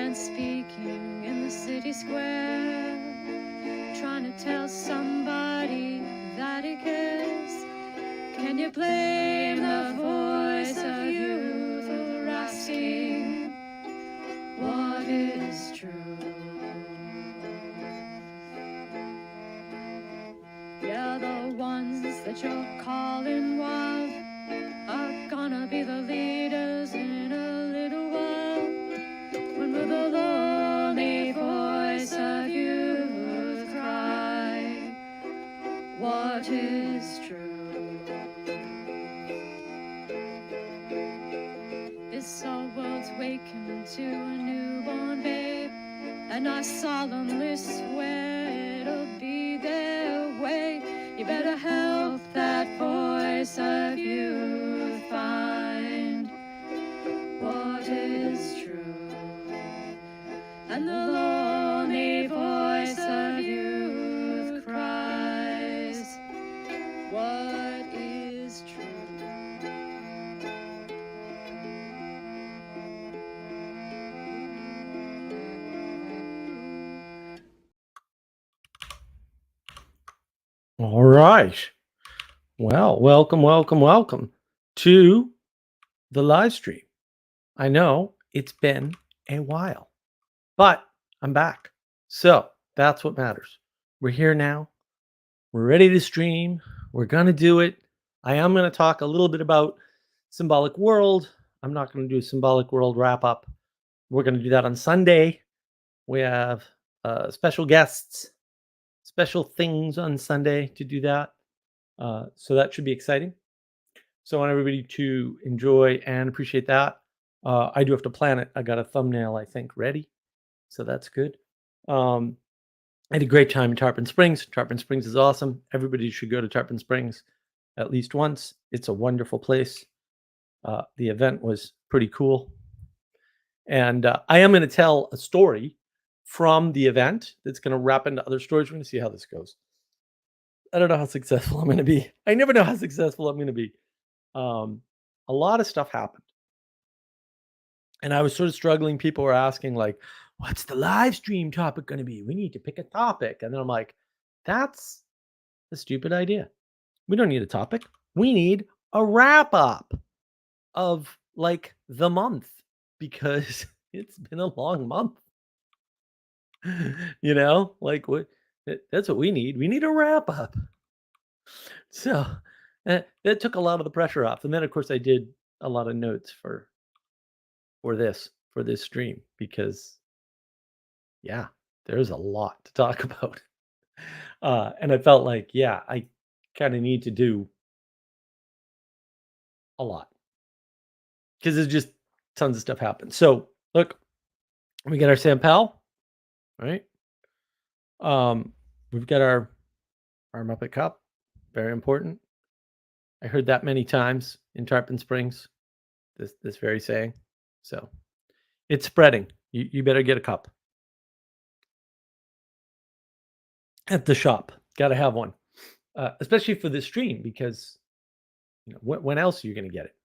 man speaking in the city square, trying to tell somebody that he cares. Can you blame the voice of youth for asking what is true? Yeah, the ones that you're calling wild are gonna be the leaders in a little while. When will the lonely voice of youth cry, what is true? This our world's waking to a newborn babe, and I solemnly swear it'll be their way. You better help that voice of youth find what is true. And the lonely voice of youth cries, what is true? All right. Well, welcome to the live stream. I know it's been a while, but I'm back. So that's what matters. We're here now. We're ready to stream. We're going to do it. I am going to talk a little bit about Symbolic World. I'm not going to do a Symbolic World wrap up. We're going to do that on Sunday. We have special guests, special things on Sunday to do that. So that should be exciting. So I want everybody to enjoy and appreciate that. I do have to plan it. I got a thumbnail, I think, ready. So that's good. I had a great time in Tarpon Springs. Tarpon Springs is awesome. Everybody should go to Tarpon Springs at least once. It's a wonderful place. The event was pretty cool. And I am going to tell a story from the event that's going to wrap into other stories. We're going to see how this goes. I don't know how successful I'm going to be. I never know how successful I'm going to be. A lot of stuff happened. And I was sort of struggling. People were asking, like, what's the live stream topic going to be? We need to pick a topic. And then I'm like, that's a stupid idea. We don't need a topic. We need a wrap up of like the month because it's been a long month. Like that's what we need. We need a wrap up. So that took a lot of the pressure off. And then, of course, I did a lot of notes for this stream because, yeah, there's a lot to talk about. And I felt like, yeah, I kind of need to do a lot because there's just tons of stuff happen. So look, we got our Sam Powell, right? We've got our Muppet Cup, very important. I heard that many times in Tarpon Springs, this very saying. So it's spreading. You better get a cup at the shop. Got to have one, especially for this stream because when else are you going to get it?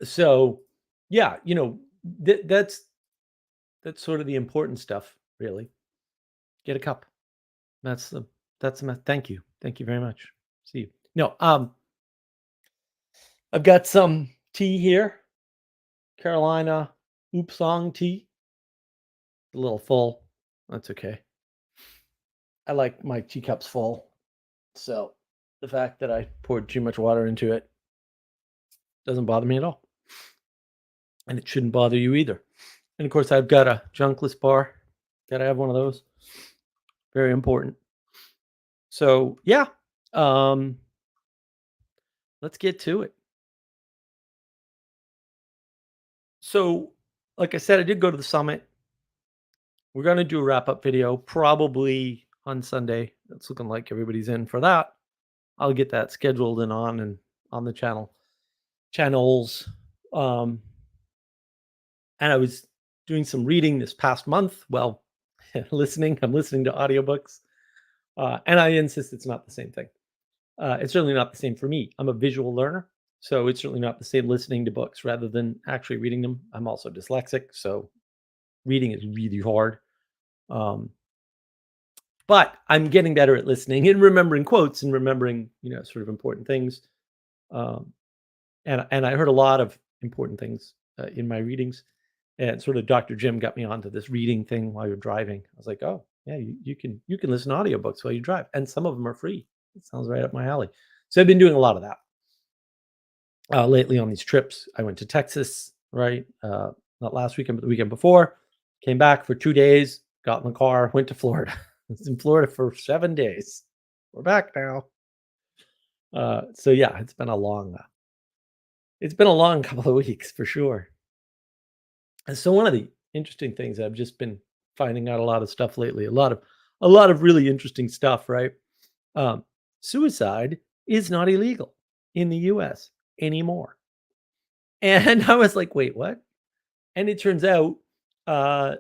So yeah, that's sort of the important stuff, really. Get a cup. That's the thank you very much. See you. No, I've got some tea here, Carolina Oopsong tea. A little full. That's okay. I like my teacups full. So the fact that I poured too much water into it doesn't bother me at all. And it shouldn't bother you either. And of course, I've got a junkless bar. Got to have one of those. Very important. So yeah, let's get to it. So, like I said, I did go to the summit. We're going to do a wrap-up video probably on Sunday. It's looking like everybody's in for that. I'll get that scheduled and on the channels. And I was doing some reading this past month. Well, listening. I'm listening to audiobooks. And I insist it's not the same thing. It's certainly not the same for me. I'm a visual learner. So it's certainly not the same listening to books rather than actually reading them. I'm also dyslexic. So reading is really hard. But I'm getting better at listening and remembering quotes and remembering, sort of important things. Um, and I heard a lot of important things in my readings. And sort of Dr. Jim got me onto this reading thing while you're driving. I was like, oh yeah, you can listen to audiobooks while you drive, and some of them are free. It sounds right up my alley. So I've been doing a lot of that lately on these trips. I went to Texas, right? Not last weekend, but the weekend before. Came back for 2 days, got in the car, went to Florida. I was in Florida for 7 days. We're back now. So yeah, it's been a long couple of weeks for sure. And so one of the interesting things I've just been finding out a lot of stuff lately, a lot of really interesting stuff, right? Um, Suicide is not illegal in the US anymore. And I was like, wait, what? And it turns out uh,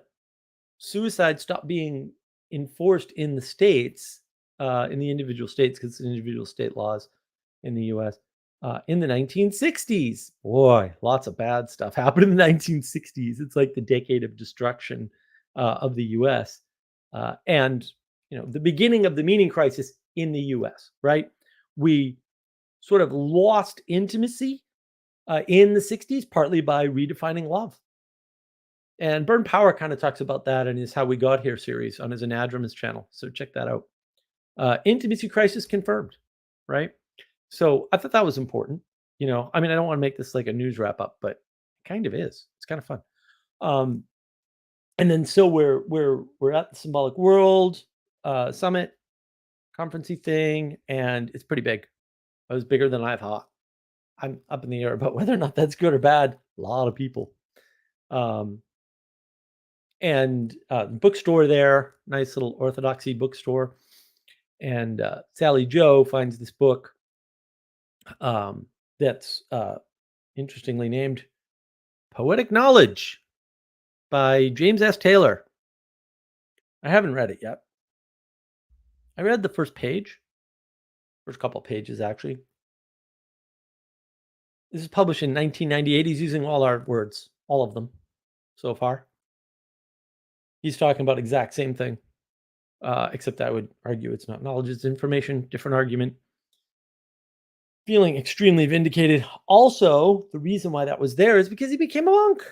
suicide stopped being enforced in the states, in the individual states, because it's individual state laws in the US, in the 1960s. Boy, lots of bad stuff happened in the 1960s. It's like the decade of destruction of the US. And, the beginning of the meaning crisis in the US, right? We sort of lost intimacy in the 60s, partly by redefining love. And Burn Power kind of talks about that in his How We Got Here series on his Anadromous channel. So check that out. Intimacy crisis confirmed, right? So I thought that was important. I mean, I don't want to make this like a news wrap up, but it kind of is. It's kind of fun. And then so we're at the Symbolic World Summit conferencey thing, and it's pretty big. It was bigger than I thought. I'm up in the air about whether or not that's good or bad. A lot of people. And bookstore there, nice little orthodoxy bookstore. And Sally Joe finds this book that's interestingly named Poetic Knowledge by James S. Taylor. I haven't read it yet. I read the first couple pages actually. This is published in 1998. He's using all our words, all of them so far. He's talking about exact same thing, except I would argue it's not knowledge, it's information, different argument. Feeling extremely vindicated. Also, the reason why that was there is because he became a monk.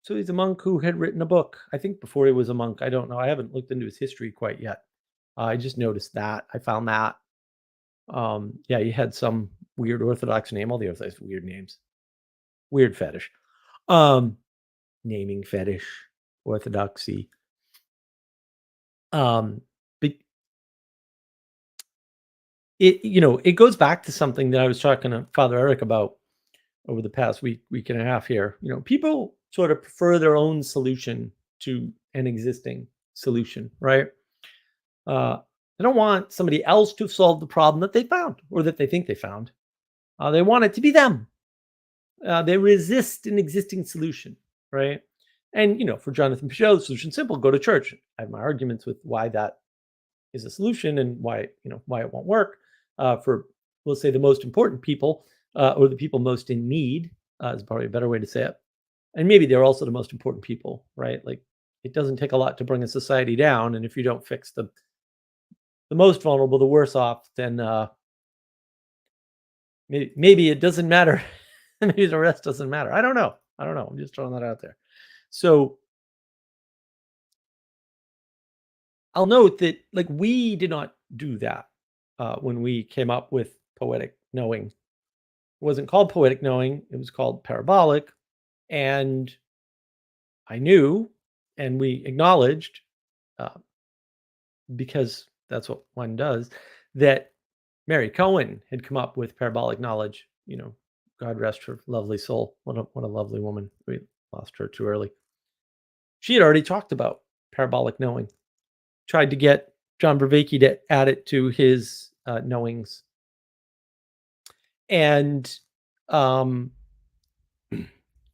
So he's a monk who had written a book, I think before he was a monk. I don't know. I haven't looked into his history quite yet. I just noticed that. I found that. Yeah, he had some weird Orthodox name. All the Orthodox weird names. Weird fetish. Naming fetish, orthodoxy. But it goes back to something that I was talking to Father Eric about over the past week and a half here. People sort of prefer their own solution to an existing solution, right? They don't want somebody else to solve the problem that they found or that they think they found. They want it to be them. They resist an existing solution, right? And for Jonathan Pichot, the solution's simple: go to church. I have my arguments with why that is a solution and why why it won't work for, we'll say, the most important people or the people most in need is probably a better way to say it. And maybe they're also the most important people, right? Like, it doesn't take a lot to bring a society down, and if you don't fix the most vulnerable, the worse off, then maybe it doesn't matter. Maybe the rest doesn't matter. I don't know. I'm just throwing that out there. So I'll note that, like, we did not do that when we came up with poetic knowing. It wasn't called poetic knowing. It was called parabolic. And I knew, and we acknowledged, uh, because that's what one does, that Mary Cohen had come up with parabolic knowledge. God rest her lovely soul. What a lovely woman. We lost her too early. She had already talked about parabolic knowing. Tried to get John Vervaeke to add it to his knowings. And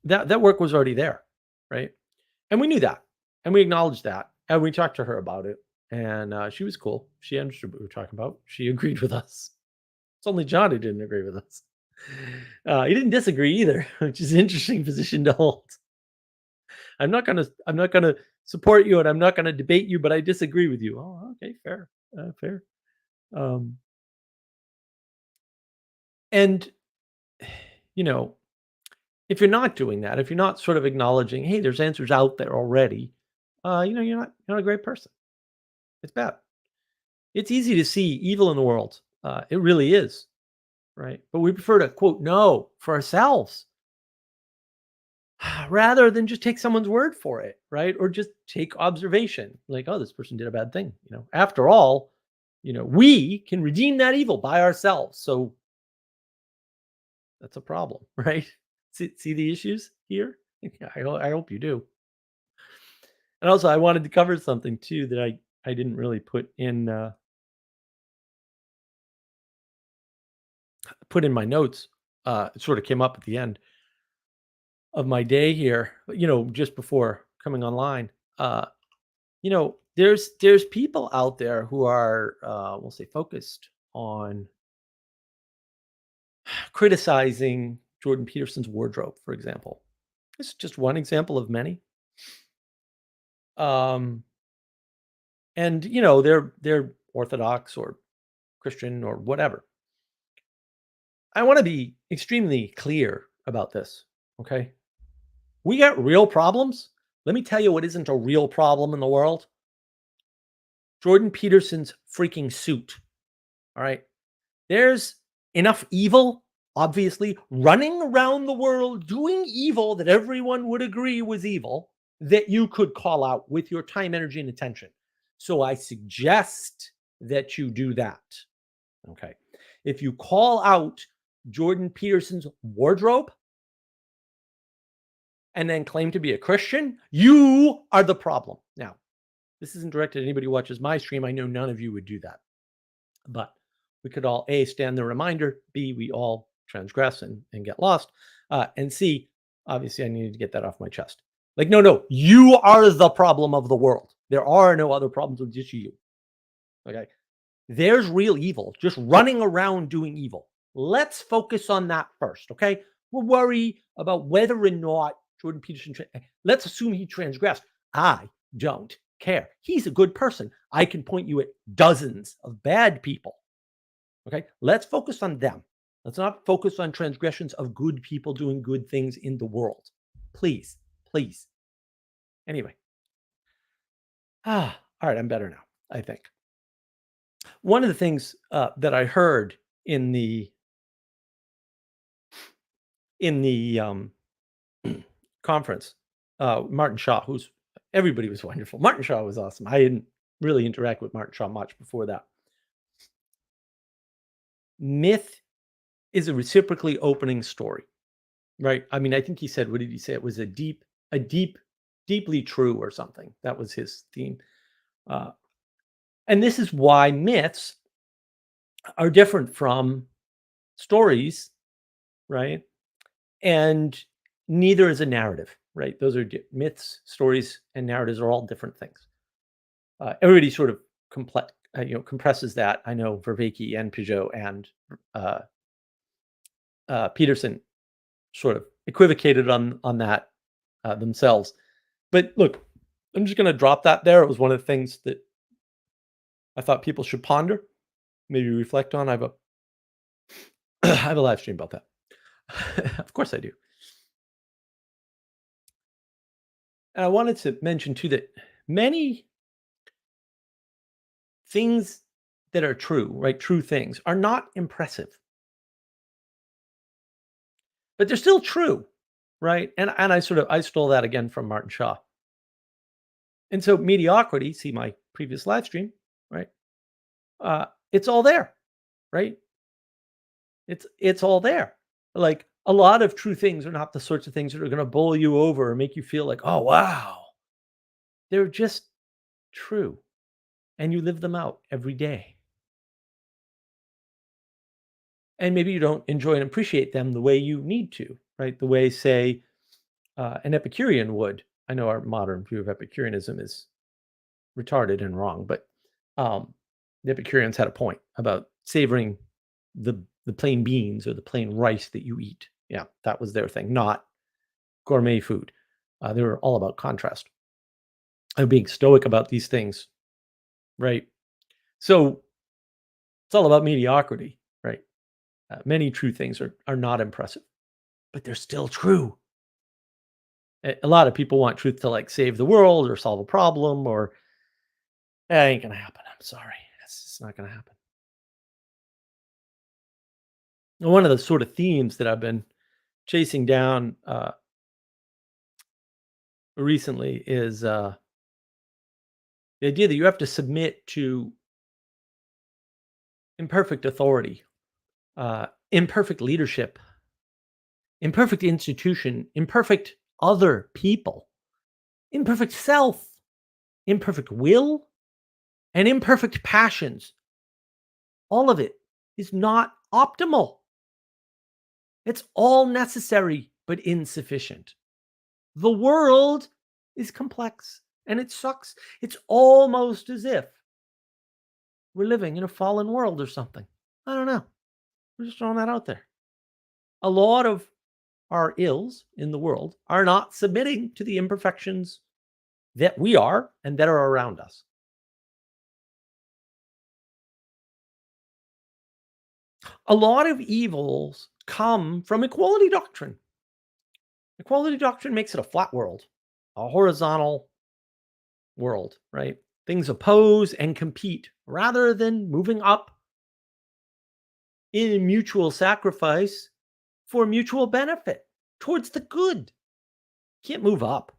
that work was already there, right? And we knew that, and we acknowledged that, and we talked to her about it, and she was cool. She understood what we were talking about. She agreed with us. It's only John who didn't agree with us. He didn't disagree either, which is an interesting position to hold. I'm not gonna support you and I'm not going to debate you, but I disagree with you. Oh, okay, fair, fair. Um, and you know, if you're not doing that, if you're not sort of acknowledging, hey, there's answers out there already, you're not a great person. It's bad. It's easy to see evil in the world. It really is, right? But we prefer to quote know for ourselves rather than just take someone's word for it, right? Or just take observation, like, oh, this person did a bad thing. After all, we can redeem that evil by ourselves. So that's a problem, right? See the issues here? Yeah, I hope you do. And also, I wanted to cover something too that I didn't really put in my notes. It sort of came up at the end of my day here, just before coming online. There's people out there who are, we'll say, focused on criticizing Jordan Peterson's wardrobe, for example. It's just one example of many. Um, and they're Orthodox or Christian or whatever. I want to be extremely clear about this. Okay, we got real problems. Let me tell you what isn't a real problem in the world. Jordan Peterson's freaking suit. All right. There's enough evil, obviously, running around the world doing evil that everyone would agree was evil that you could call out with your time, energy, and attention. So I suggest that you do that. Okay. If you call out Jordan Peterson's wardrobe and then claim to be a Christian, you are the problem. Now, this isn't directed at anybody who watches my stream. I know none of you would do that. But we could all A, stand the reminder, B, we all transgress and get lost, and C, obviously I needed to get that off my chest. Like, no, you are the problem of the world. There are no other problems with just you. Okay. There's real evil just running around doing evil. Let's focus on that first. Okay. We'll worry about whether or not Jordan Peterson, let's assume he transgressed. I don't care. He's a good person. I can point you at dozens of bad people. Okay. Let's focus on them. Let's not focus on transgressions of good people doing good things in the world. Please, please. Anyway. All right. I'm better now, I think. One of the things that I heard in the conference, Martin Shaw, everybody was wonderful. Martin Shaw was awesome. I didn't really interact with Martin Shaw much before that. Myth is a reciprocally opening story, right? I mean, I think he said, what did he say? It was deeply true or something. That was his theme. And this is why myths are different from stories, right? And neither is a narrative, right? Those are myths, stories, and narratives are all different things. Everybody sort of compresses that. I know Vervaeke and Peugeot and Peterson sort of equivocated on that themselves. But look, I'm just going to drop that there. It was one of the things that I thought people should ponder, maybe reflect on. I have a live stream about that. Of course I do. And I wanted to mention too that many things that are true, right? True things are not impressive, but they're still true, right? And I stole that again from Martin Shaw. And so mediocrity, see my previous live stream, right? It's all there, right? It's all there. Like a lot of true things are not the sorts of things that are going to bowl you over or make you feel like, oh wow. They're just true. And you live them out every day. And maybe you don't enjoy and appreciate them the way you need to, right? The way, say, an Epicurean would. I know our modern view of Epicureanism is retarded and wrong, but the Epicureans had a point about savoring the plain beans or the plain rice that you eat. Yeah, that was their thing, not gourmet food. They were all about contrast. of being stoic about these things, right? So it's all about mediocrity, right? Many true things are not impressive, but they're still true. A lot of people want truth to like save the world or solve a problem, or that ain't gonna happen. I'm sorry, it's just not gonna happen. And one of the sort of themes that I've been chasing down recently is the idea that you have to submit to imperfect authority, imperfect leadership, imperfect institution, imperfect other people, imperfect self, imperfect will, and imperfect passions. All of it is not optimal. It's all necessary but insufficient. The world is complex and it sucks. It's almost as if we're living in a fallen world or something. I don't know. We're just throwing that out there. A lot of our ills in the world are not submitting to the imperfections that we are and that are around us. A lot of evils come from equality doctrine. Equality doctrine makes it a flat world, a horizontal world, right? Things oppose and compete rather than moving up in mutual sacrifice for mutual benefit towards the good. Can't move up,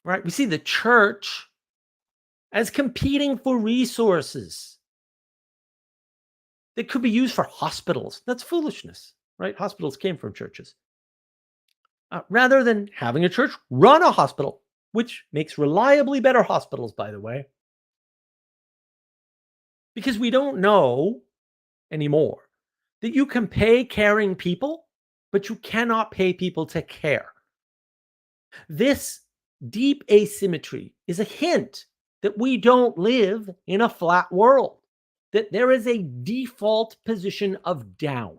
right? We see the church as competing for resources that could be used for hospitals. That's foolishness, right? Hospitals came from churches. Rather than having a church run a hospital, which makes reliably better hospitals, by the way, because we don't know anymore that you can pay caring people, but you cannot pay people to care. This deep asymmetry is a hint that we don't live in a flat world, that there is a default position of down,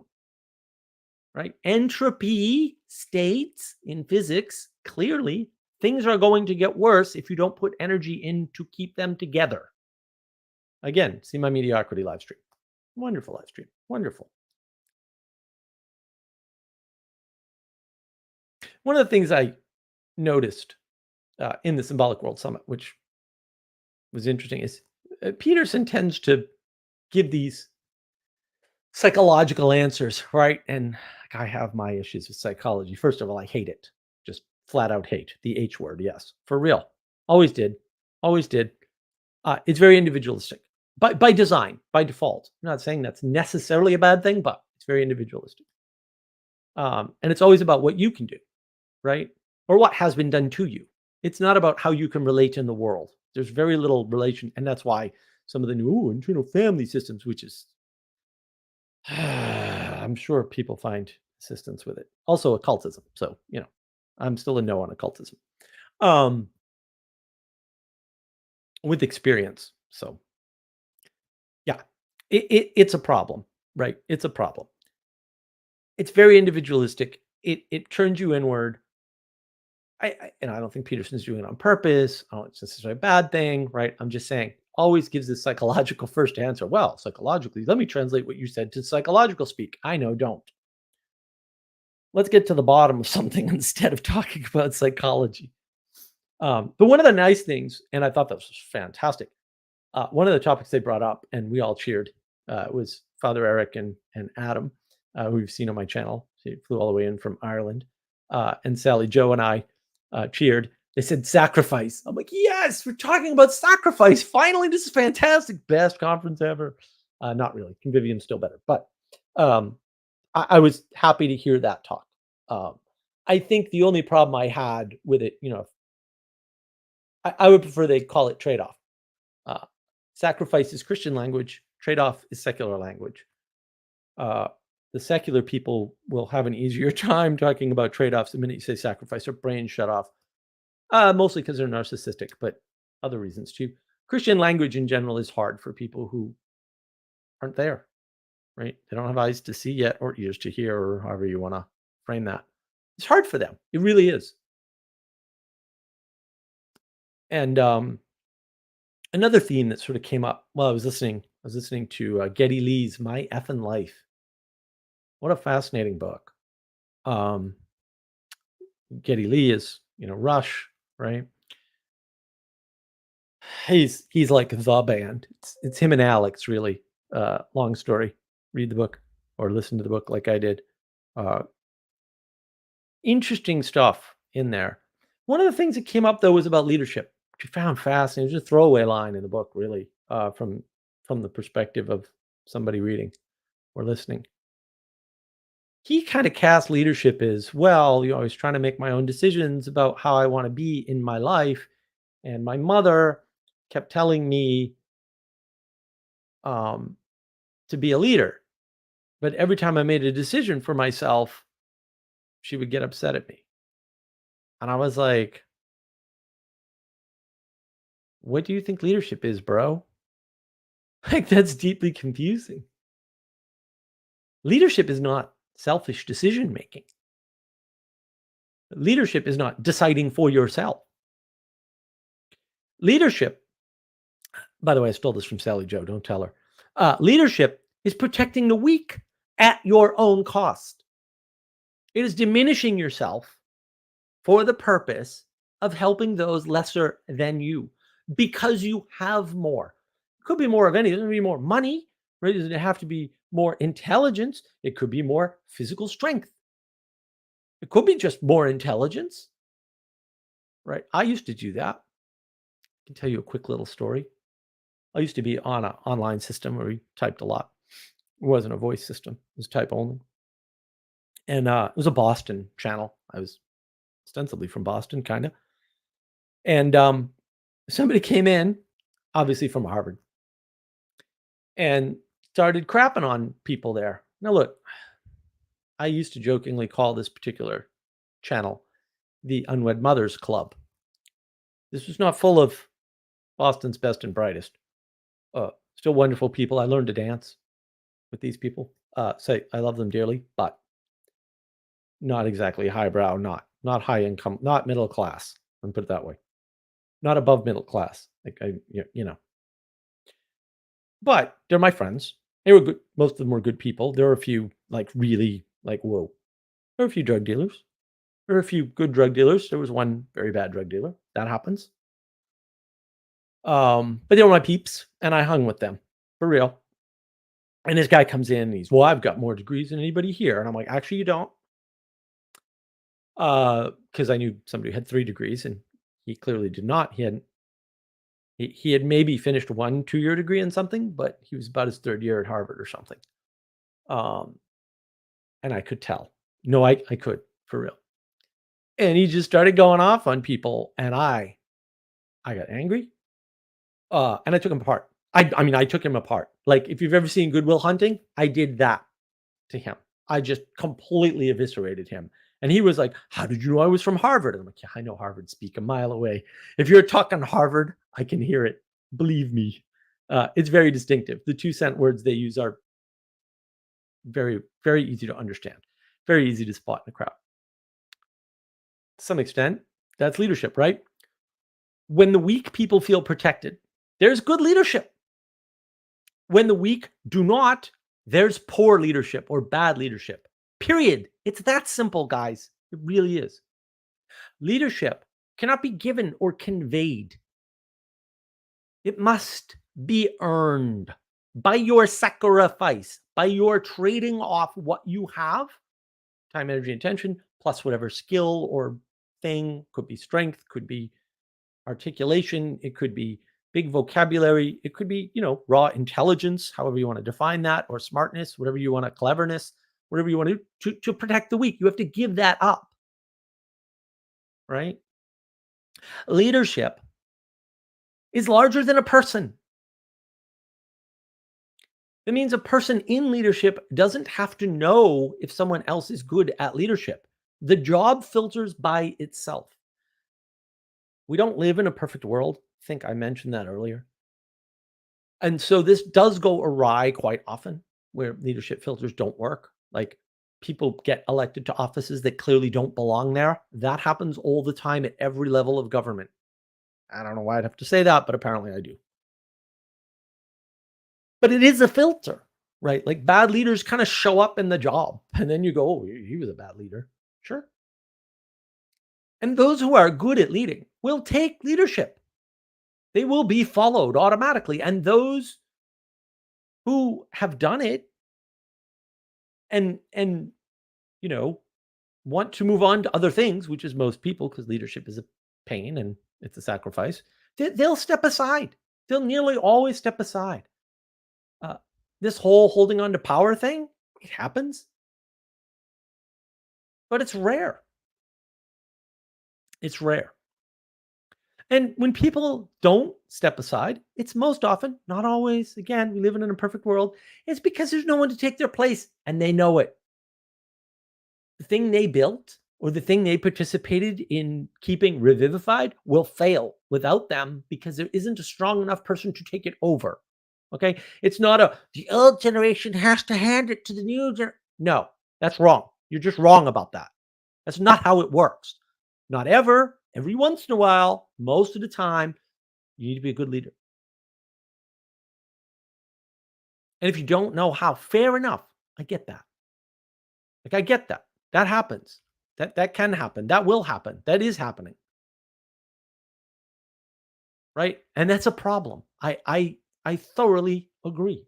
right? Entropy states in physics clearly things are going to get worse if you don't put energy in to keep them together. Again, see my mediocrity live stream. Wonderful live stream. Wonderful. One of the things I noticed in the Symbolic World Summit, which was interesting, is Peterson tends to give these psychological answers, right? And I have my issues with psychology. First of all, I hate it. Just flat out hate the H word. Yes, for real. Always did. Always did. It's very individualistic by design, by default. I'm not saying that's necessarily a bad thing, but it's very individualistic. And it's always about what you can do, right? Or what has been done to you. It's not about how you can relate in the world. There's very little relation, and that's why some of the new internal family systems, which is I'm sure people find assistance with it. Also occultism. So, I'm still a no on occultism. Um, with experience. So yeah, it's a problem, right? It's a problem. It's very individualistic. It turns you inward. And I don't think Peterson's doing it on purpose. I don't think it's necessarily a bad thing, right? I'm just saying, always gives this psychological first answer. Well, psychologically, let me translate what you said to psychological speak. I know, don't. Let's get to the bottom of something instead of talking about psychology. But one of the nice things, and I thought this was fantastic, one of the topics they brought up, and we all cheered, was Father Eric and Adam, who we've seen on my channel. She flew all the way in from Ireland. And Sally Joe and I cheered. They said sacrifice. I'm like, yes, we're talking about sacrifice. Finally, this is fantastic. Best conference ever. Not really. Convivium's still better. But I was happy to hear that talk. Um, I think the only problem I had with it, I would prefer they call it trade-off. Uh, Sacrifice is Christian language. Trade-off is secular language. Uh, the secular people will have an easier time talking about trade-offs the minute you say sacrifice. Their brains shut off. Mostly because they're narcissistic, but other reasons too. Christian language in general is hard for people who aren't there, right? They don't have eyes to see yet or ears to hear, or however you want to frame that. It's hard for them. It really is. And another theme that sort of came up while I was listening to Getty Lee's My Effin' Life. What a fascinating book. Um, Getty Lee is, Rush, right? He's like the band. It's him and Alex, really. Long story. Read the book or listen to the book like I did. Uh, Interesting stuff in there. One of the things that came up though was about leadership, which I found fascinating. It was a throwaway line in the book, really, from the perspective of somebody reading or listening. He kind of cast leadership as well. I was trying to make my own decisions about how I want to be in my life, and my mother kept telling me um, to be a leader. But every time I made a decision for myself, she would get upset at me. And I was like, what do you think leadership is, bro? Like, that's deeply confusing. Leadership is not selfish decision making. Leadership is not deciding for yourself. Leadership, by the way, I stole this from Sally Joe, don't tell her. Leadership is protecting the weak at your own cost. It is diminishing yourself for the purpose of helping those lesser than you because you have more. It could be more of anything. It could be more money, right? Does it have to be more intelligence? It could be more physical strength. It could be just more intelligence, right? I used to do that. I can tell you a quick little story. I used to be on an online system where we typed a lot. It wasn't a voice system. It was type only. And it was a Boston channel. I was ostensibly from Boston, kind of. And somebody came in, obviously from Harvard, and started crapping on people there. Now, look, I used to jokingly call this particular channel the Unwed Mothers Club. This was not full of Boston's best and brightest. Still wonderful people. I learned to dance with these people. Say I love them dearly, but not exactly highbrow, not high income, not middle class. Let me put it that way. Not above middle class. Like but they're my friends. They were good. Most of them were good people. There were a few like really like whoa. There were a few drug dealers. There were a few good drug dealers. There was one very bad drug dealer. That happens. But they were my peeps, and I hung with them for real. And this guy comes in, and he's, well, I've got more degrees than anybody here, and I'm like, actually, you don't, because I knew somebody who had 3 degrees, and he clearly did not. He hadn't. He had maybe finished 1 2-year degree in something, but he was about his 3rd year at Harvard or something. Um, and I could tell. No, I could for real. And he just started going off on people, and I got angry. And I took him apart. I mean, I took him apart. Like, if you've ever seen Good Will Hunting, I did that to him. I just completely eviscerated him. And he was like, "How did you know I was from Harvard?" And I'm like, "Yeah, I know Harvard speak a mile away. If you're talking Harvard, I can hear it. Believe me." It's very distinctive. The 2-cent words they use are very, very easy to understand, very easy to spot in a crowd. To some extent, that's leadership, right? When the weak people feel protected, there's good leadership. When the weak do not, there's poor leadership or bad leadership. Period. It's that simple, guys. It really is. Leadership cannot be given or conveyed. It must be earned by your sacrifice, by your trading off what you have, time, energy, attention, plus whatever skill or thing, could be strength, could be articulation, it could be big vocabulary, it could be, raw intelligence, however you want to define that, or smartness, whatever you want to, cleverness, whatever you want to protect the weak. You have to give that up, right? Leadership is larger than a person. That means a person in leadership doesn't have to know if someone else is good at leadership. The job filters by itself. We don't live in a perfect world. I think I mentioned that earlier. And so this does go awry quite often where leadership filters don't work. Like, people get elected to offices that clearly don't belong there. That happens all the time at every level of government. I don't know why I'd have to say that, but apparently I do. But it is a filter, right? Like bad leaders kind of show up in the job and then you go, oh, he was a bad leader. Sure. And those who are good at leading will take leadership. They will be followed automatically. And those who have done it and you know, want to move on to other things, which is most people, because leadership is a pain and it's a sacrifice, they'll step aside. They'll nearly always step aside. Uh, this whole holding on to power thing, it happens, but it's rare. It's rare. And when people don't step aside, it's most often, not always, again, we live in an imperfect world, it's because there's no one to take their place and they know it. The thing they built or the thing they participated in keeping revivified will fail without them because there isn't a strong enough person to take it over. Okay? It's not the old generation has to hand it to the new generation. No, that's wrong. You're just wrong about that. That's not how it works. Not ever. Every once in a while, most of the time, you need to be a good leader. And if you don't know how, fair enough. I get that. Like I get that. That happens. That can happen. That will happen. That is happening. Right? And that's a problem. I thoroughly agree.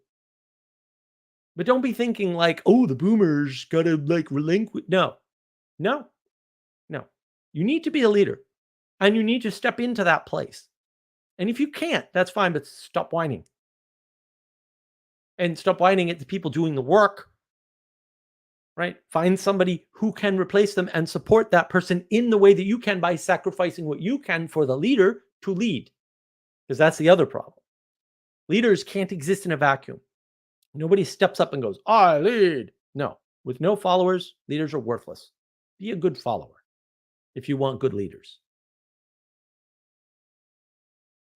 But don't be thinking like, oh, the boomers gotta like relinquish. No, no, no. You need to be a leader and you need to step into that place. And if you can't, that's fine, but stop whining. And stop whining at the people doing the work. Right? Find somebody who can replace them and support that person in the way that you can by sacrificing what you can for the leader to lead. Because that's the other problem. Leaders can't exist in a vacuum. Nobody steps up and goes, I lead. No, with no followers, leaders are worthless. Be a good follower if you want good leaders.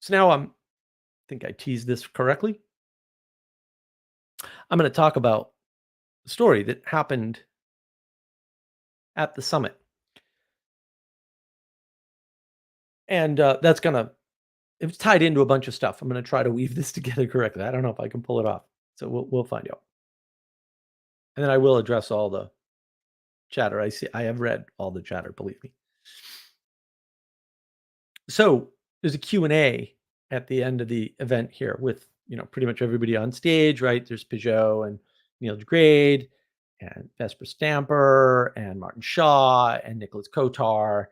So now I think I teased this correctly. I'm going to talk about a story that happened at the summit. And that's going to, it's tied into a bunch of stuff. I'm going to try to weave this together correctly. I don't know if I can pull it off. So we'll find out. And then I will address all the chatter. I have read all the chatter, believe me. So there's a Q&A at the end of the event here with, pretty much everybody on stage, right? There's Peugeot and Neil deGrade and Vesper Stamper and Martin Shaw and Nicholas Kotar.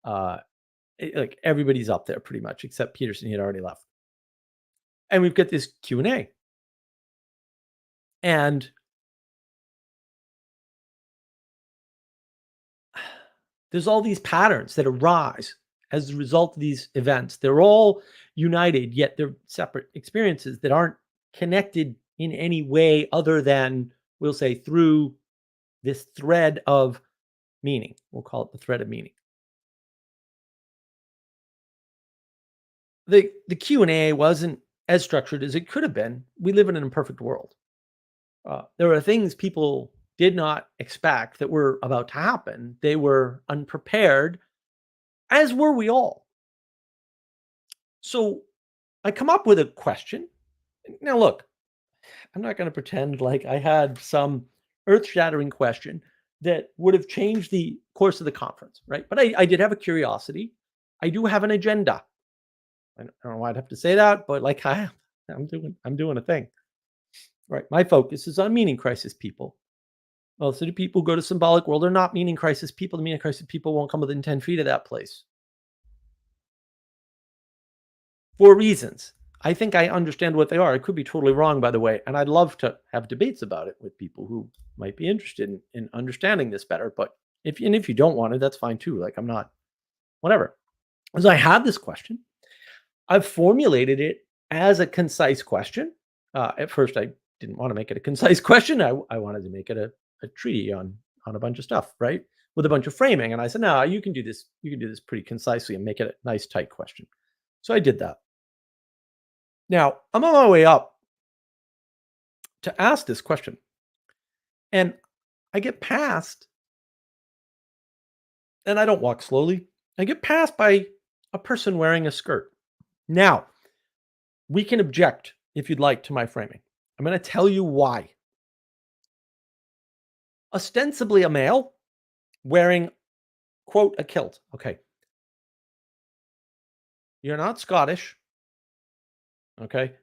Like everybody's up there pretty much, except Peterson. He had already left. And we've got this Q&A. And there's all these patterns that arise as a result of these events. They're all united, yet they're separate experiences that aren't connected in any way other than, we'll say, through this thread of meaning. We'll call it the thread of meaning. The Q&A wasn't as structured as it could have been. We live in an imperfect world. There are things people did not expect that were about to happen. They were unprepared, as were we all. So I come up with a question. Now, look, I'm not going to pretend like I had some earth-shattering question that would have changed the course of the conference, right? But I did have a curiosity. I do have an agenda. I don't know why I'd have to say that, but like I'm doing a thing, right? My focus is on meaning crisis people. Most of the people go to Symbolic World are not meaning crisis people. The meaning crisis people won't come within 10 feet of that place. For reasons. I think I understand what they are. I could be totally wrong, by the way. And I'd love to have debates about it with people who might be interested in understanding this better. But if you don't want it, that's fine too. Like I'm not, whatever. As I had this question, I've formulated it as a concise question. At first, I didn't want to make it a concise question. I wanted to make it a treaty on a bunch of stuff, right? With a bunch of framing. And I said, no, you can do this. You can do this pretty concisely and make it a nice, tight question. So I did that. Now, I'm on my way up to ask this question. And I get past, and I don't walk slowly. I get passed by a person wearing a skirt. Now, we can object if you'd like to my framing. I'm going to tell you why. Ostensibly a male wearing, quote, a kilt. Okay. You're not Scottish. Okay.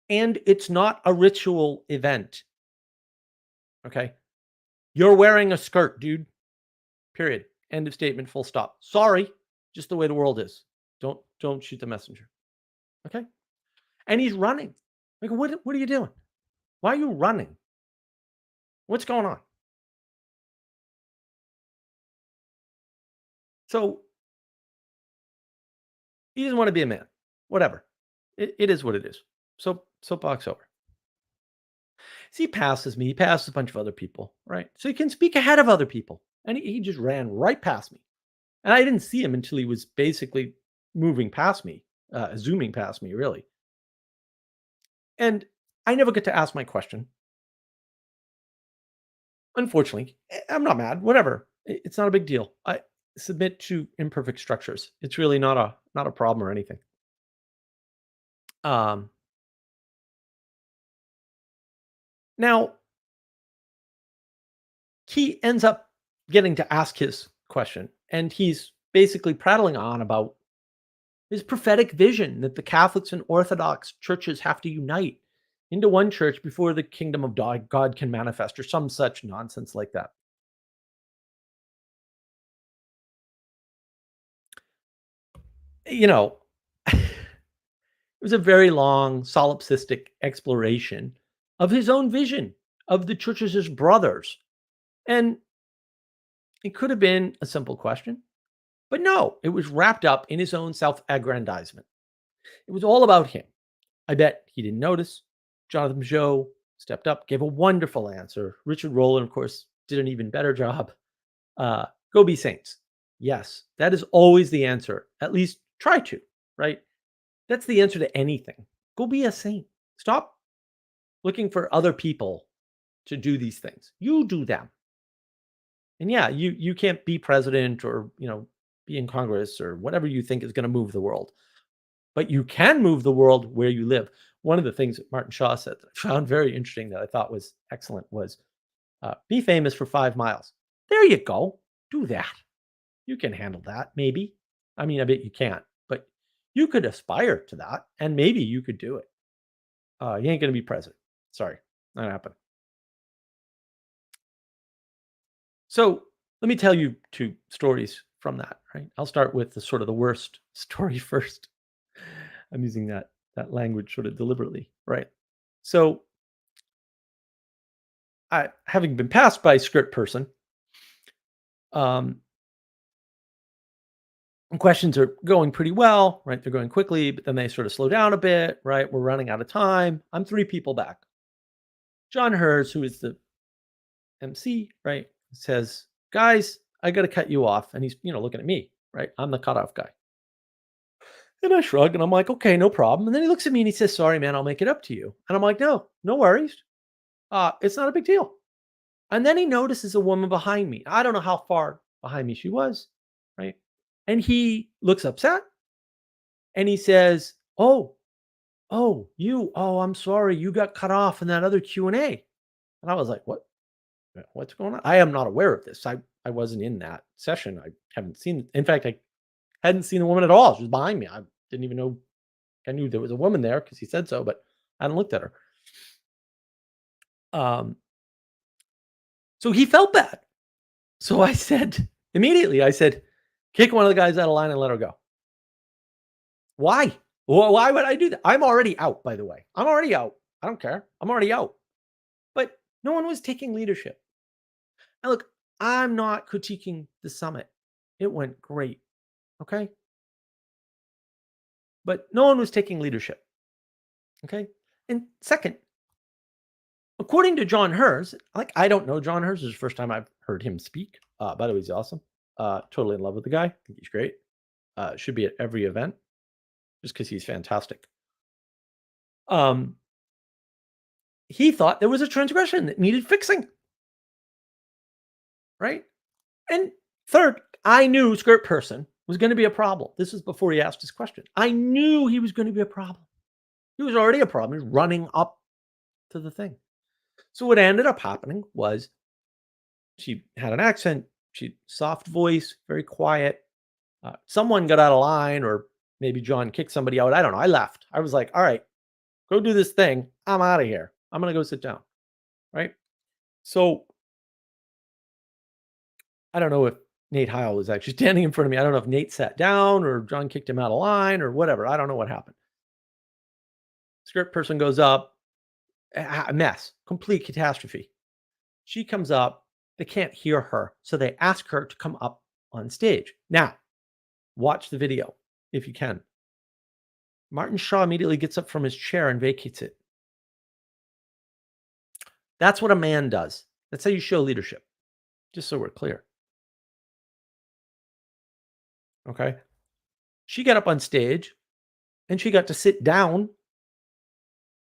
And it's not a ritual event. Okay. You're wearing a skirt, dude. Period. End of statement. Full stop. Sorry. Just the way the world is. Don't shoot the messenger. Okay. And he's running. Like, what are you doing? Why are you running? What's going on? So he doesn't want to be a man. Whatever. It is what it is. So soapbox over. So he passes me. He passes a bunch of other people, right? So he can speak ahead of other people. And he just ran right past me. And I didn't see him until he was basically moving past me, zooming past me, really. And I never get to ask my question. Unfortunately, I'm not mad. Whatever. It's not a big deal. I submit to imperfect structures. It's really not a problem or anything. Um, Now he ends up getting to ask his question, and he's basically prattling on about his prophetic vision that the Catholics and Orthodox churches have to unite into one church before the kingdom of God can manifest, or some such nonsense like that. You know, it was a very long, solipsistic exploration of his own vision of the churches as brothers. And it could have been a simple question, but no, it was wrapped up in his own self aggrandizement. It was all about him. I bet he didn't notice. Jonathan Joe stepped up, gave a wonderful answer. Richard Rowland, of course, did an even better job. Go be saints. Yes, that is always the answer. At least try to, right? That's the answer to anything. Go be a saint. Stop looking for other people to do these things. You do them. And yeah, you can't be president or, be in Congress or whatever you think is going to move the world. But you can move the world where you live. One of the things that Martin Shaw said that I found very interesting that I thought was excellent was be famous for 5 miles. There you go. Do that. You can handle that, maybe. I mean, I bet you can't, but you could aspire to that, and maybe you could do it. You ain't going to be president. Sorry, not happen. So let me tell you two stories from that. Right, I'll start with the sort of the worst story first. I'm using that language sort of deliberately, right? So, having been passed by a script person, um, questions are going pretty well, right? They're going quickly, but then they sort of slow down a bit, right? We're running out of time. I'm three people back. John Hers, who is the MC, right, says, "Guys, I got to cut you off," and he's looking at me, right? I'm the cutoff guy, and I shrug, and I'm like, "Okay, no problem." And then he looks at me and he says, "Sorry, man, I'll make it up to you." And I'm like, "No, no worries. It's not a big deal." And then he notices a woman behind me. I don't know how far behind me she was, right? And he looks upset and he says, oh, I'm sorry, you got cut off in that other Q&A." And I was like, "What? What's going on?" I am not aware of this. I wasn't in that session. I haven't seen. In fact, I hadn't seen the woman at all. She was behind me. I didn't even know. I knew there was a woman there because he said so, but I hadn't looked at her. Um, so he felt bad. So I said immediately, I said, "Kick one of the guys out of line and let her go." Why? Why would I do that? I'm already out, by the way. I'm already out. I don't care. I'm already out. But no one was taking leadership. And look, I'm not critiquing the summit. It went great. Okay. But no one was taking leadership. Okay. And second, according to John Hers, like I don't know John Hers. This is the first time I've heard him speak. By the way, he's awesome. Totally in love with the guy. I think he's great. Should be at every event just because he's fantastic. Um, he thought there was a transgression that needed fixing, right? And third, I knew Skirt Person, was going to be a problem. This was before he asked his question. I knew he was going to be a problem. He was already a problem. He was running up to the thing. So what ended up happening was she had an accent, she soft voice, very quiet. Someone got out of line, or maybe John kicked somebody out. I don't know. I left. I was like, all right, go do this thing. I'm out of here. I'm going to go sit down. Right. So I don't know if Nate Heil was actually standing in front of me. I don't know if Nate sat down or John kicked him out of line or whatever. I don't know what happened. Script person goes up, a mess, complete catastrophe. She comes up, they can't hear her, so they ask her to come up on stage. Now, watch the video if you can. Martin Shaw immediately gets up from his chair and vacates it. That's what a man does. That's how you show leadership, just so we're clear. Okay. She got up on stage and she got to sit down.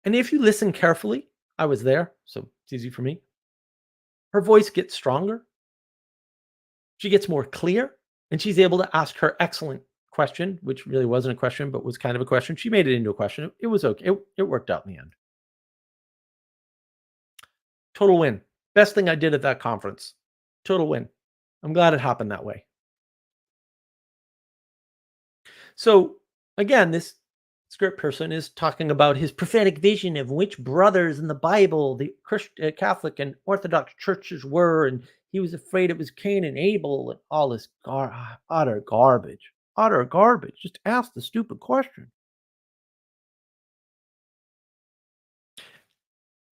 And if you listen carefully, I was there, so it's easy for me. Her voice gets stronger. She gets more clear, and she's able to ask her excellent question, which really wasn't a question, but was kind of a question. She made it into a question. It was okay. It worked out in the end. Total win. Best thing I did at that conference. Total win. I'm glad it happened that way. So again, this script person is talking about his prophetic vision of which brothers in the Bible the Catholic and Orthodox churches were, and he was afraid it was Cain and Abel, and all this utter garbage. Utter garbage. Just ask the stupid question.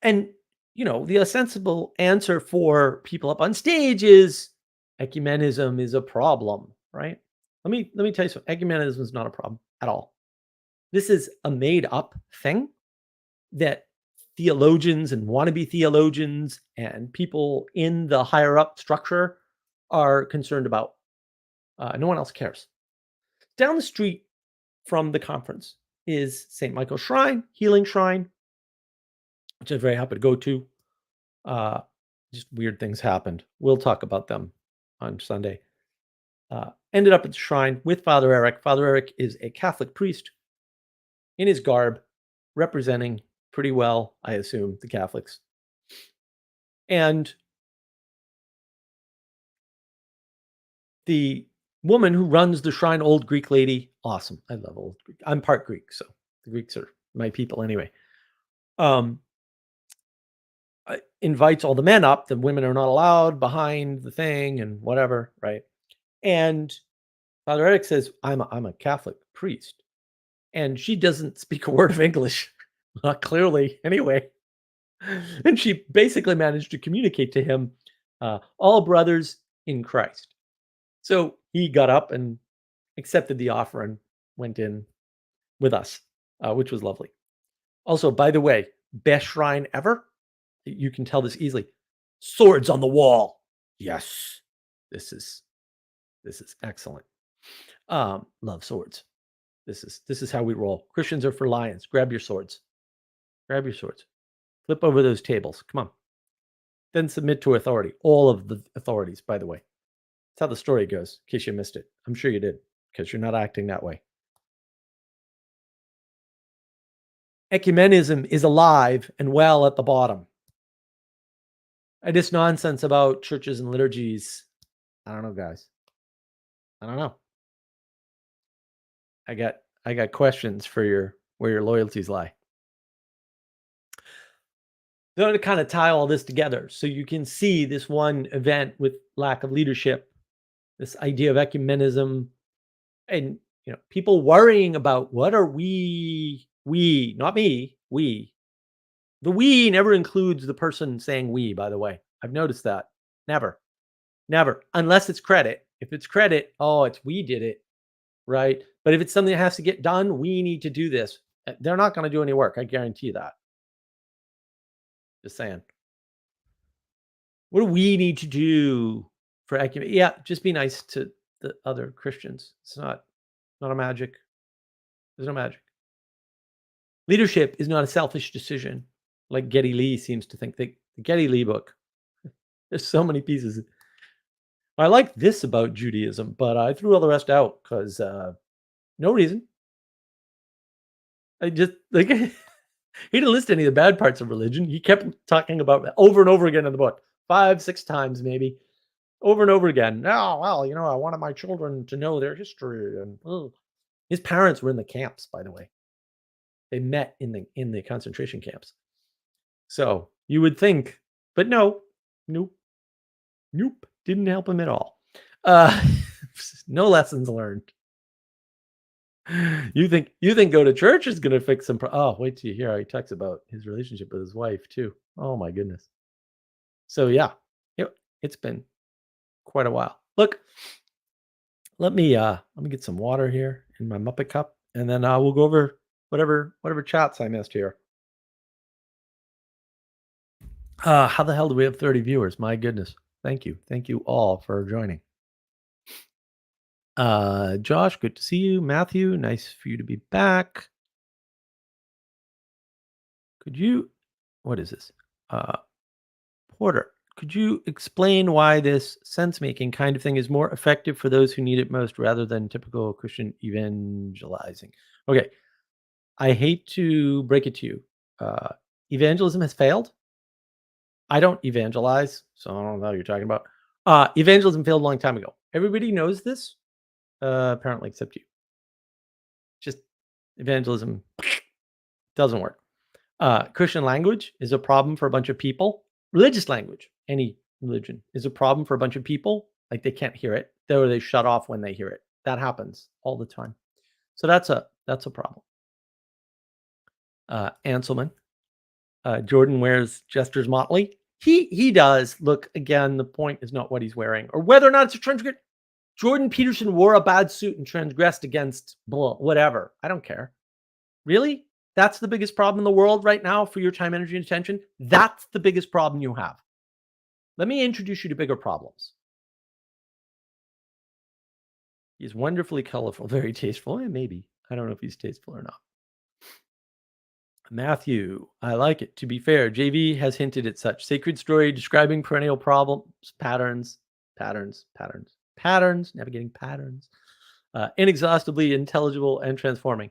And, the sensible answer for people up on stage is ecumenism is a problem, right? Let me tell you something. Ecumenism is not a problem at all. This is a made up thing that theologians and wannabe theologians and people in the higher up structure are concerned about. No one else cares. Down the street from the conference is St. Michael's Shrine, Healing Shrine, which I'm very happy to go to. Just weird things happened. We'll talk about them on Sunday. Ended up at the shrine with Father Eric. Father Eric is a Catholic priest in his garb, representing pretty well, I assume, the Catholics. And the woman who runs the shrine, old Greek lady, awesome. I love old Greek. I'm part Greek, so the Greeks are my people anyway. Invites all the men up. The women are not allowed behind the thing and whatever, right? And Father Eric says, I'm a Catholic priest. And she doesn't speak a word of English, not clearly anyway. And she basically managed to communicate to him, all brothers in Christ. So he got up and accepted the offer and went in with us, which was lovely. Also, by the way, best shrine ever. You can tell this easily. Swords on the wall. Yes, this is excellent. Love swords. This is how we roll. Christians are for lions. Grab your swords. Grab your swords. Flip over those tables. Come on. Then submit to authority. All of the authorities, by the way. That's how the story goes, in case you missed it. I'm sure you did, because you're not acting that way. Ecumenism is alive and well at the bottom. This nonsense about churches and liturgies, I don't know, guys. I don't know. I got questions for where your loyalties lie. So to kind of tie all this together, so you can see this one event with lack of leadership, this idea of ecumenism, and people worrying about what are we, not me, we. The we never includes the person saying we, by the way. I've noticed that. Never. Unless it's credit. If it's credit, it's we did it, right? But if it's something that has to get done, we need to do this. They're not going to do any work. I guarantee you that. Just saying. What do we need to do for ecumenism? Yeah, just be nice to the other Christians. It's not a magic. There's no magic. Leadership is not a selfish decision, like Geddy Lee seems to think. The Geddy Lee book. There's so many pieces. I like this about Judaism, but I threw all the rest out because no reason. I just like he didn't list any of the bad parts of religion. He kept talking about it over and over again in the book, 5, 6 times maybe, over and over again. Oh well, I wanted my children to know their history, and his parents were in the camps, by the way. They met in the concentration camps. So you would think, but no, nope, nope, didn't help him at all. Uh, no lessons learned. You think go to church is gonna fix some oh, wait till you hear how he talks about his relationship with his wife too. Oh my goodness. So yeah, it's been quite a while. Look, let me get some water here in my Muppet cup, and then we'll go over whatever chats I missed here. How the hell do we have 30 viewers? My goodness. Thank you. Thank you all for joining. Josh, good to see you. Matthew, nice for you to be back. Could you what is this? Uh Porter, could you explain why this sense making kind of thing is more effective for those who need it most rather than typical Christian evangelizing? Okay, I hate to break it to you. Uh, Evangelism has failed. I don't evangelize, so I don't know what you're talking about. Evangelism failed a long time ago. Everybody knows this, apparently, except you. Just evangelism doesn't work. Christian language is a problem for a bunch of people. Religious language, any religion, is a problem for a bunch of people. Like they can't hear it, or they shut off when they hear it. That happens all the time. So that's a problem. Anselman, Jordan wears Jester's motley. He does. Look again. The point is not what he's wearing or whether or not it's a transgress. Jordan Peterson wore a bad suit and transgressed against whatever. I don't care. Really? That's the biggest problem in the world right now for your time, energy, and attention? That's the biggest problem you have. Let me introduce you to bigger problems. He's wonderfully colorful, very tasteful, and maybe. I don't know if he's tasteful or not. Matthew, I like it. To be fair, JV has hinted at such sacred story describing perennial problems, patterns, navigating patterns, inexhaustibly intelligible and transforming.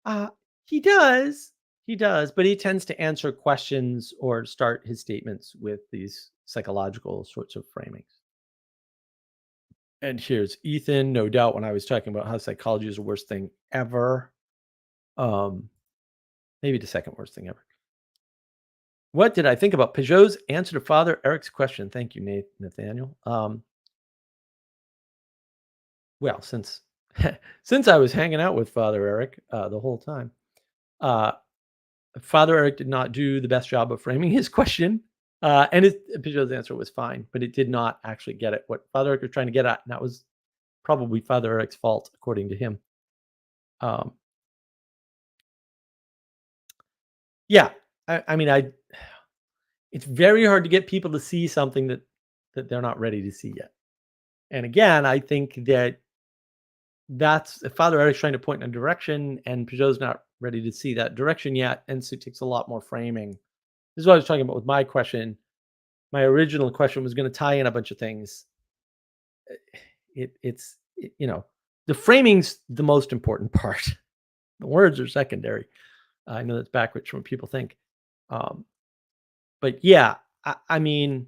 Uh, he does. He does, but he tends to answer questions or start his statements with these psychological sorts of framings. And here's Ethan. No doubt when I was talking about how psychology is the worst thing ever. Maybe the second worst thing ever. What did I think about Peugeot's answer to Father Eric's question? Thank you, Nathaniel. Well, since since I was hanging out with Father Eric the whole time, uh, Father Eric did not do the best job of framing his question. And Peugeot's answer was fine, but it did not actually get at what Father Eric was trying to get at. And that was probably Father Eric's fault, according to him. Yeah, I mean, it's very hard to get people to see something that they're not ready to see yet. And again, I think that's if Father Eric's trying to point in a direction and Peugeot's not ready to see that direction yet, and so it takes a lot more framing. This is what I was talking about with my question. My original question was going to tie in a bunch of things. The framing's the most important part. The words are secondary. I know that's backwards from what people think. But yeah, I mean,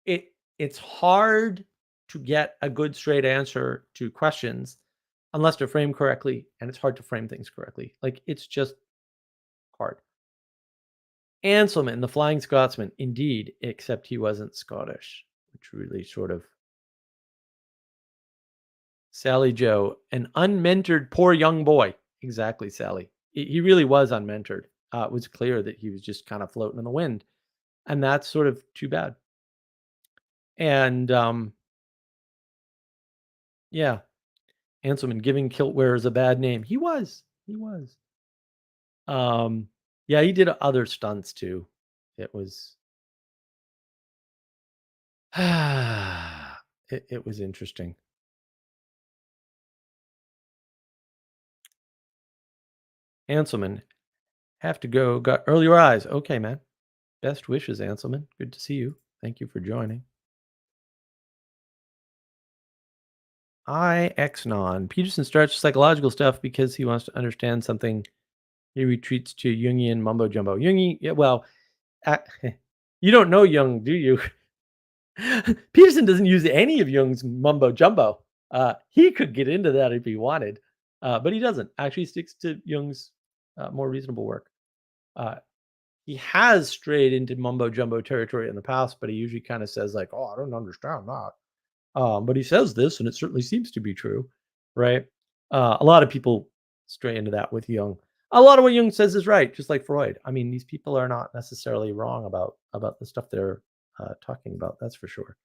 it's hard to get a good straight answer to questions unless they're framed correctly, and it's hard to frame things correctly. Like it's just hard. Anselman, the Flying Scotsman, indeed, except he wasn't Scottish, which really sort of Sally Joe, an unmentored poor young boy. Exactly, Sally. He really was unmentored. It was clear that he was just kind of floating in the wind, and that's sort of too bad. And yeah, Anselman giving kilt wearers a bad name. He was. He was. Yeah, he did other stunts too. It was it was interesting. Anselman, have to go. Got earlier eyes. Okay, man. Best wishes, Anselman. Good to see you. Thank you for joining. IXNon. Peterson starts psychological stuff because he wants to understand something. He retreats to Jungian mumbo jumbo. Jungian, yeah, well, uh, you don't know Jung, do you? Peterson doesn't use any of Jung's mumbo jumbo. He could get into that if he wanted, but he doesn't. Actually, sticks to Jung's more reasonable work. He has strayed into mumbo jumbo territory in the past, but he usually kind of says like, "Oh, I don't understand that." But he says this, and it certainly seems to be true, right? A lot of people stray into that with Jung. A lot of what Jung says is right, just like Freud. I mean, these people are not necessarily wrong about the stuff they're talking about. That's for sure.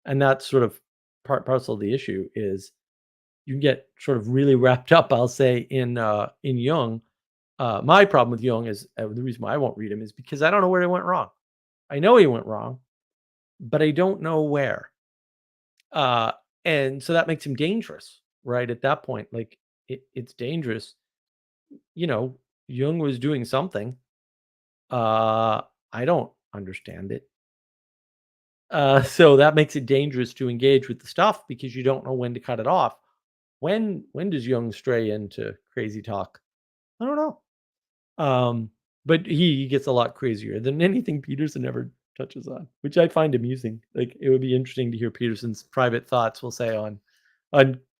And that's sort of parcel of the issue is you get sort of really wrapped up, I'll say, in Jung. My problem with Jung is the reason why I won't read him is because I don't know where he went wrong. I know he went wrong, but I don't know where. Uh, and so that makes him dangerous, right? At that point, like it's dangerous. You know, Jung was doing something. I don't understand it. So that makes it dangerous to engage with the stuff because you don't know when to cut it off. When does Jung stray into crazy talk? I don't know. But he gets a lot crazier than anything Peterson ever touches on, which I find amusing. Like it would be interesting to hear Peterson's private thoughts, we'll say, on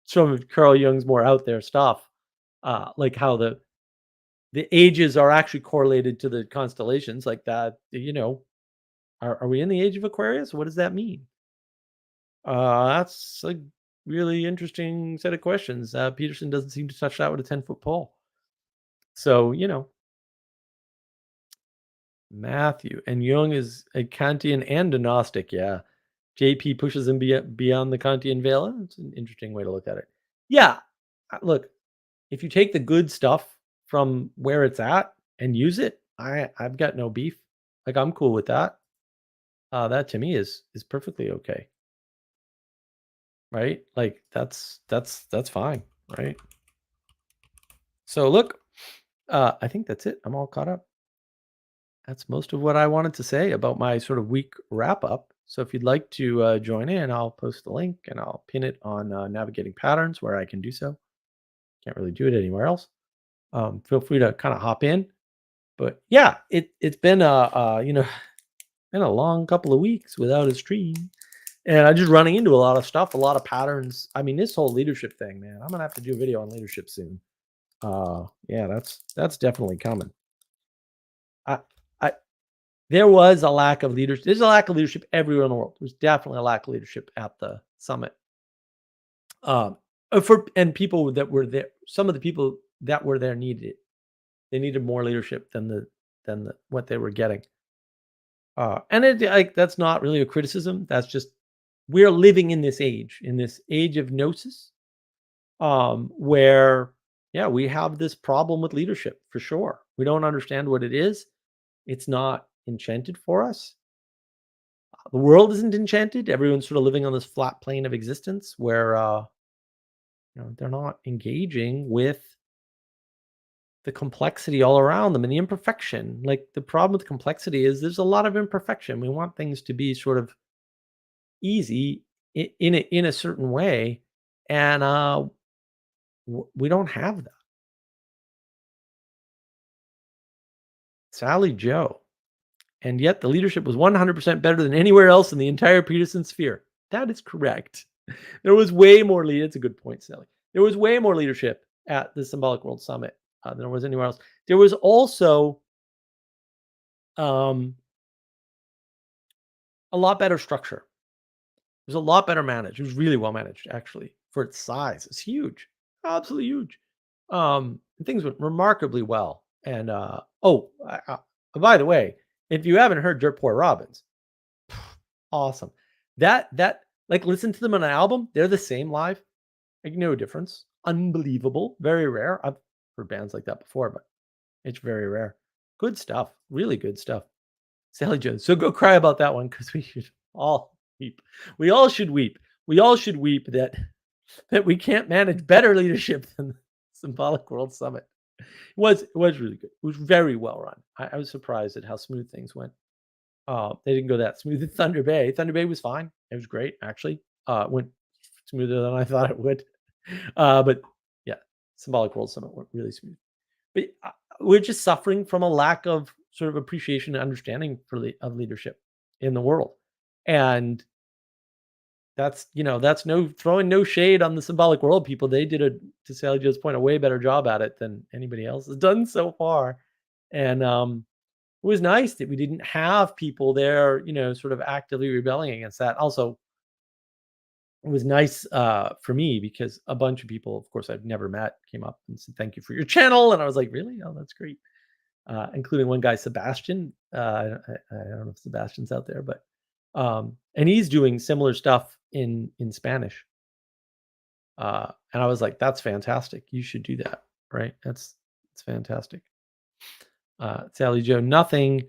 some of Carl Jung's more out there stuff, like how the ages are actually correlated to the constellations, like that. You know, are we in the age of Aquarius? What does that mean? That's a really interesting set of questions. Peterson doesn't seem to touch that with a 10-foot pole. So you know, Matthew and Jung is a Kantian and a Gnostic. Yeah, JP pushes him beyond the Kantian veil. It's an interesting way to look at it. Yeah, look, if you take the good stuff from where it's at and use it, I've got no beef. Like I'm cool with that. That to me is perfectly okay, right? Like that's fine, right? So look, I think that's it. I'm all caught up. That's most of what I wanted to say about my sort of week wrap up. So if you'd like to join in, I'll post the link and I'll pin it on Navigating Patterns where I can do so. Can't really do it anywhere else. Feel free to kind of hop in. But yeah, it's been you know been a long couple of weeks without a stream, and I'm just running into a lot of stuff, a lot of patterns. I mean, this whole leadership thing, man. I'm gonna have to do a video on leadership soon. Yeah, that's definitely coming. I, I There was a lack of leadership. There's a lack of leadership everywhere in the world. There's definitely a lack of leadership at the summit. For and people that were there, some of the people that were there needed it. They needed more leadership than what they were getting. And it like that's not really a criticism. That's just we're living in this age of gnosis, where yeah, we have this problem with leadership for sure. We don't understand what it is. It's not enchanted for us. The world isn't enchanted. Everyone's sort of living on this flat plane of existence where you know they're not engaging with the complexity all around them and the imperfection. Like the problem with complexity is there's a lot of imperfection. We want things to be sort of easy in a certain way, and we don't have that. Sally Joe, and yet the leadership was 100% better than anywhere else in the entire Peterson sphere. That is correct. There was way more lead. It's a good point, Sally. There was way more leadership at the Symbolic World Summit than there was anywhere else. There was also um, a lot better structure. It was a lot better managed. It was really well managed, actually, for its size. It's huge, absolutely huge. Things went remarkably well. And by the way, if you haven't heard Dirt Poor Robins, awesome. That like listen to them on an album. They're the same live. Like no difference. Unbelievable. Very rare. I've heard bands like that before, but it's very rare. Good stuff. Really good stuff. Sally Jones. So go cry about that one because we should all weep. We all should weep. We all should weep that we can't manage better leadership than the Symbolic World Summit. It was really good. It was very well run. I was surprised at how smooth things went. They didn't go that smooth at Thunder Bay. Thunder Bay was fine. It was great, actually. Went smoother than I thought it would. But yeah, Symbolic World Summit went really smooth. But we're just suffering from a lack of sort of appreciation and understanding of leadership in the world. And that's no throwing no shade on the Symbolic World people. They did, to Sally Jo's point, a way better job at it than anybody else has done so far. And it was nice that we didn't have people there, sort of actively rebelling against that. Also, it was nice for me because a bunch of people, of course, I've never met, came up and said, "Thank you for your channel." And I was like, "Really? Oh, that's great." Including one guy, Sebastian. I don't know if Sebastian's out there, but and he's doing similar stuff in Spanish. And I was like, "That's fantastic. You should do that." Right? It's fantastic. Sally Joe, nothing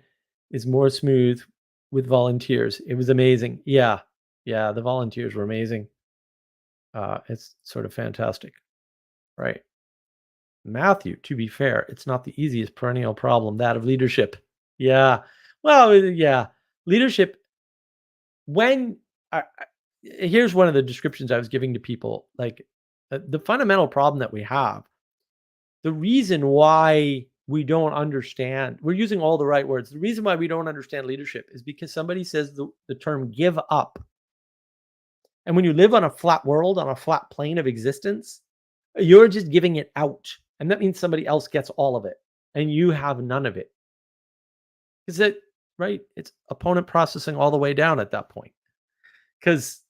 is more smooth with volunteers. It was amazing. Yeah, the volunteers were amazing. It's sort of fantastic, right? Matthew, to be fair, it's not the easiest perennial problem, that of leadership. Yeah. Well, yeah. Leadership, when here's one of the descriptions I was giving to people, like the fundamental problem that we have, the reason why we don't understand, we're using all the right words. The reason why we don't understand leadership is because somebody says the term give up. And when you live on a flat world, on a flat plane of existence, you're just giving it out. And that means somebody else gets all of it and you have none of it. Is it right? It's opponent processing all the way down at that point. Because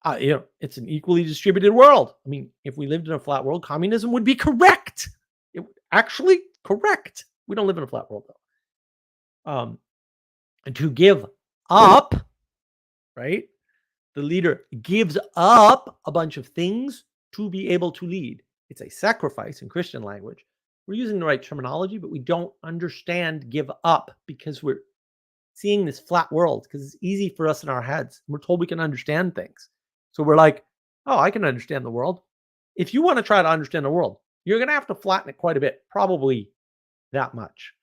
it's an equally distributed world. I mean, if we lived in a flat world, communism would be correct. It would actually correct. We don't live in a flat world though. And to give up, right? The leader gives up a bunch of things to be able to lead. It's a sacrifice in Christian language. We're using the right terminology, but we don't understand give up because we're seeing this flat world because it's easy for us in our heads. We're told we can understand things. So we're like, oh, I can understand the world. If you want to try to understand the world, you're going to have to flatten it quite a bit, probably that much.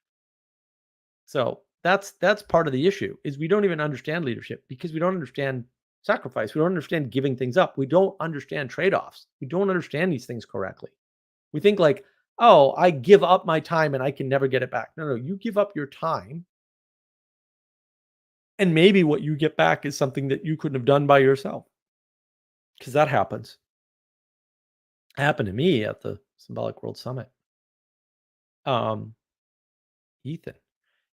So that's part of the issue is we don't even understand leadership because we don't understand sacrifice. We don't understand giving things up. We don't understand trade-offs. We don't understand these things correctly. We think like, oh, I give up my time and I can never get it back. No, you give up your time. And maybe what you get back is something that you couldn't have done by yourself. Because that happens. It happened to me at the Symbolic World Summit. Ethan.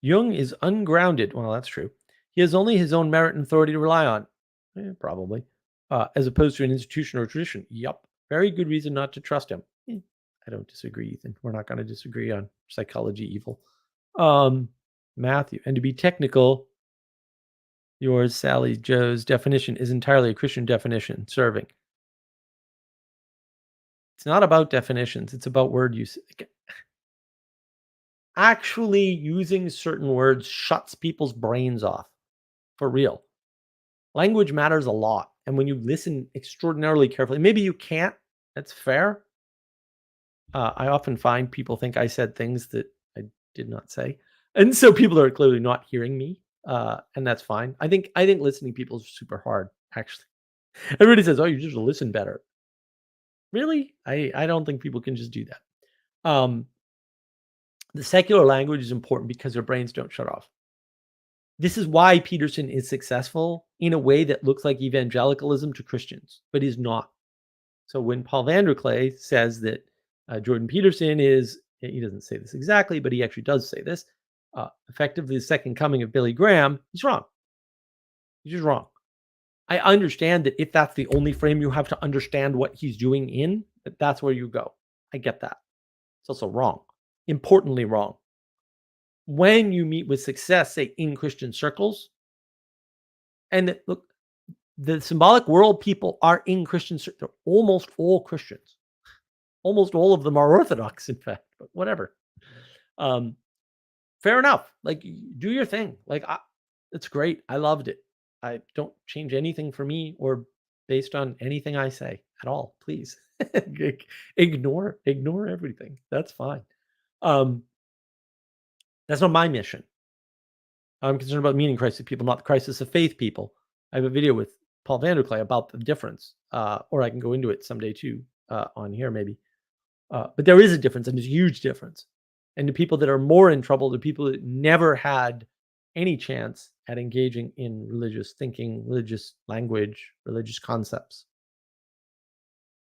Jung is ungrounded. Well, that's true. He has only his own merit and authority to rely on. Probably. As opposed to an institution or tradition. Yup. Very good reason not to trust him. I don't disagree, Ethan. We're not going to disagree on psychology evil. Matthew. And to be technical, yours, Sally Joe's definition is entirely a Christian definition, serving. It's not about definitions. It's about word use. Actually using certain words shuts people's brains off. For real. Language matters a lot. And when you listen extraordinarily carefully, maybe you can't. That's fair. I often find people think I said things that I did not say. And so people are clearly not hearing me. And that's fine. I think listening to people is super hard, actually. Everybody says, oh, you just listen better. Really? I don't think people can just do that. The secular language is important because their brains don't shut off. This is why Peterson is successful in a way that looks like evangelicalism to Christians, but is not. So when Paul Vanderklay says that Jordan Peterson is, he doesn't say this exactly, but he actually does say this, effectively the second coming of Billy Graham, he's wrong. He's just wrong. I understand that if that's the only frame you have to understand what he's doing in, that's where you go. I get that. It's also wrong. Importantly wrong. When you meet with success, say in Christian circles, and look, the symbolic world people are in Christian circles. They're almost all Christians. Almost all of them are Orthodox, in fact, but whatever. Fair enough. Like, do your thing. Like, it's great. I loved it. I don't change anything for me or based on anything I say at all. Please ignore everything. That's fine. That's not my mission. I'm concerned about meeting crisis people, not the crisis of faith people. I have a video with Paul Vanderklay about the difference, or I can go into it someday too on here maybe. But there is a difference, and there's a huge difference. And the people that are more in trouble, the people that never had any chance at engaging in religious thinking, religious language, religious concepts.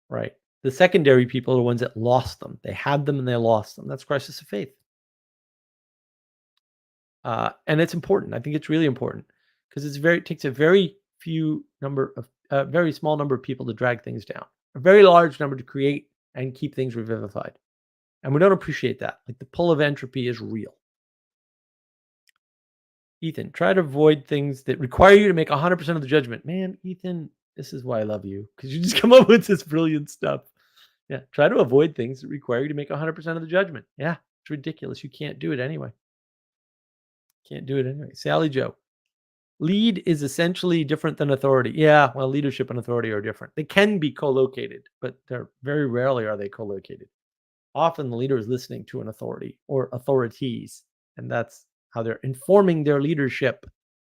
Right. The secondary people are the ones that lost them. They had them and they lost them. That's crisis of faith. And it's important. I think it's really important because it takes a very very small number of people to drag things down, a very large number to create and keep things revivified. And we don't appreciate that. Like the pull of entropy is real. Ethan, try to avoid things that require you to make 100% of the judgment. Man, Ethan, this is why I love you, because you just come up with this brilliant stuff. Yeah, try to avoid things that require you to make 100% of the judgment. Yeah, it's ridiculous. You can't do it anyway. Can't do it anyway. Sally Joe, lead is essentially different than authority. Yeah, well, leadership and authority are different. They can be co-located, but they're very rarely are they co-located. Often the leader is listening to an authority or authorities, and that's how they're informing their leadership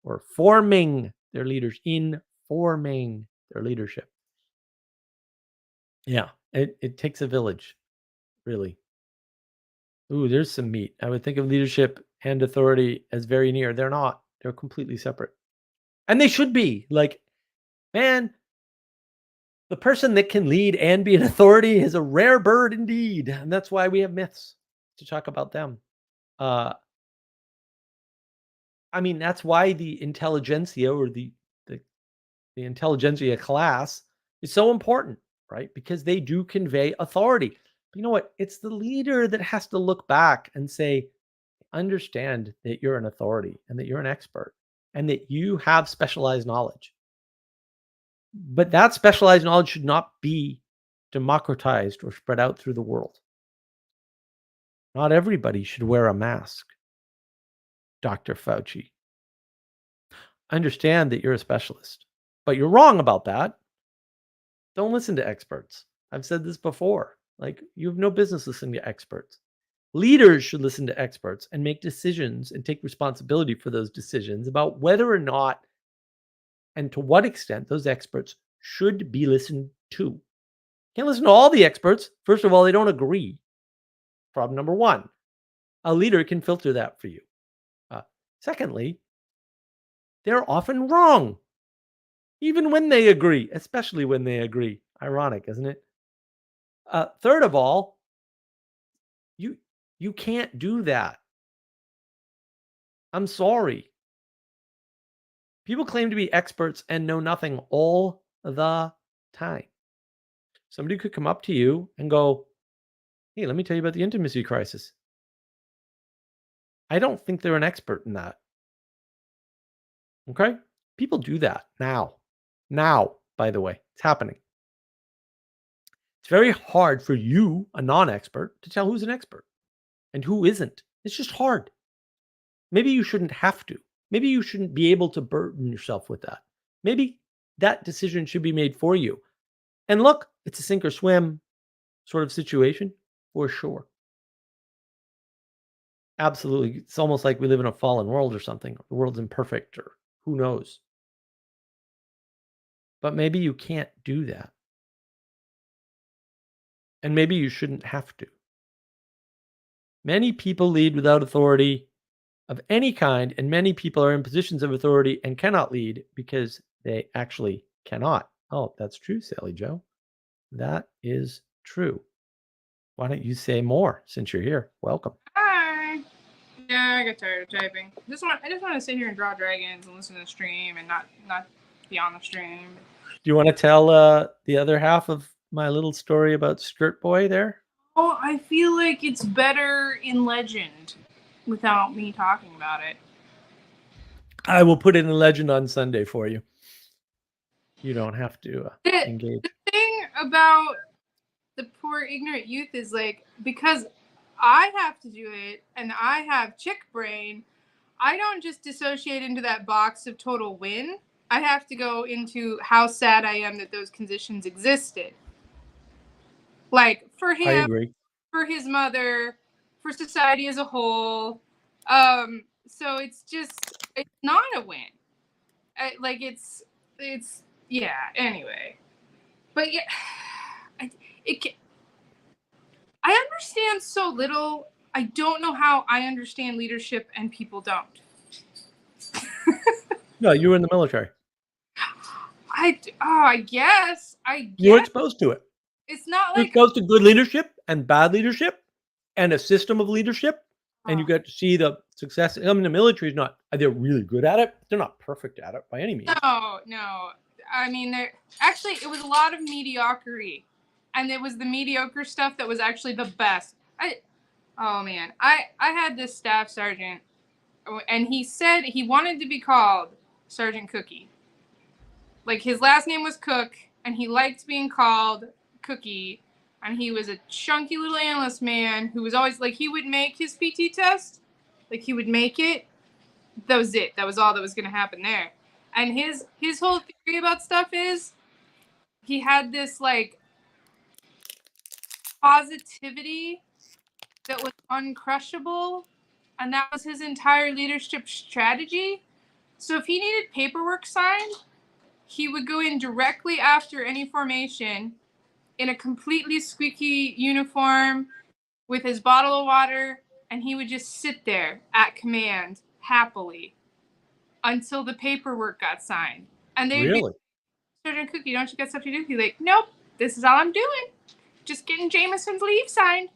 or forming their leaders, informing their leadership. Yeah, it takes a village, really. Ooh, there's some meat. I would think of leadership and authority as very near. They're not. They're completely separate. And they should be. Like, man, the person that can lead and be an authority is a rare bird indeed. And that's why we have myths to talk about them. I mean, that's why the intelligentsia or the intelligentsia class is so important, right? Because they do convey authority. But you know what? It's the leader that has to look back and say, understand that you're an authority and that you're an expert and that you have specialized knowledge. But that specialized knowledge should not be democratized or spread out through the world. Not everybody should wear a mask, Dr. Fauci. Understand that you're a specialist, but you're wrong about that. Don't listen to experts. I've said this before. Like, you have no business listening to experts. Leaders should listen to experts and make decisions and take responsibility for those decisions about whether or not and to what extent those experts should be listened to. Can't listen to all the experts. First of all, they don't agree. Problem number one. A leader can filter that for you. Secondly, they're often wrong, even when they agree, especially when they agree. Ironic, isn't it? Third of all, you can't do that. I'm sorry. People claim to be experts and know nothing all the time. Somebody could come up to you and go, hey, let me tell you about the intimacy crisis. I don't think they're an expert in that. Okay? People do that now. Now, by the way, it's happening. It's very hard for you, a non-expert, to tell who's an expert and who isn't. It's just hard. Maybe you shouldn't have to. Maybe you shouldn't be able to burden yourself with that. Maybe that decision should be made for you. And look, it's a sink or swim sort of situation for sure. Absolutely. It's almost like we live in a fallen world or something. The world's imperfect or who knows. But maybe you can't do that. And maybe you shouldn't have to. Many people lead without authority of any kind, and many people are in positions of authority and cannot lead because they actually cannot. Oh, that's true, Sally Joe. That is true. Why don't you say more since you're here? Welcome. Hi. Yeah, I got tired of typing. I just want to sit here and draw dragons and listen to the stream and not be on the stream. Do you want to tell the other half of my little story about Skirt Boy there? Oh, I feel like it's better in legend without me talking about it. I will put it in legend on Sunday for you. You don't have to engage. The thing about the poor ignorant youth is like, because I have to do it and I have chick brain, I don't just dissociate into that box of total win. I have to go into how sad I am that those conditions existed. Like, for him, I agree. For his mother, for society as a whole. So it's not a win. It's Yeah. Anyway, but yeah, I understand so little. I don't know how I understand leadership and people don't. No, you were in the military. I guess. You were exposed to it. It's not You're like exposed to good leadership and bad leadership and a system of leadership, and you get to see the success. I mean, the military is not, they're really good at it. They're not perfect at it by any means. No. I mean, actually, it was a lot of mediocrity. And it was the mediocre stuff that was actually the best. Oh man, I had this staff sergeant, and he said he wanted to be called Sergeant Cookie. Like, his last name was Cook, and he liked being called Cookie. And he was a chunky little analyst man who was always like, he would make his PT test, like he would make it. That was it. That was all that was going to happen there. And his whole theory about stuff is he had this like positivity that was uncrushable, and that was his entire leadership strategy. So if he needed paperwork signed, he would go in directly after any formation in a completely squeaky uniform with his bottle of water, and he would just sit there at command happily until the paperwork got signed. And they'd Really? be, Sergeant Cookie, don't you got stuff to do? He's like, nope, this is all I'm doing. Just getting Jameson's leave signed.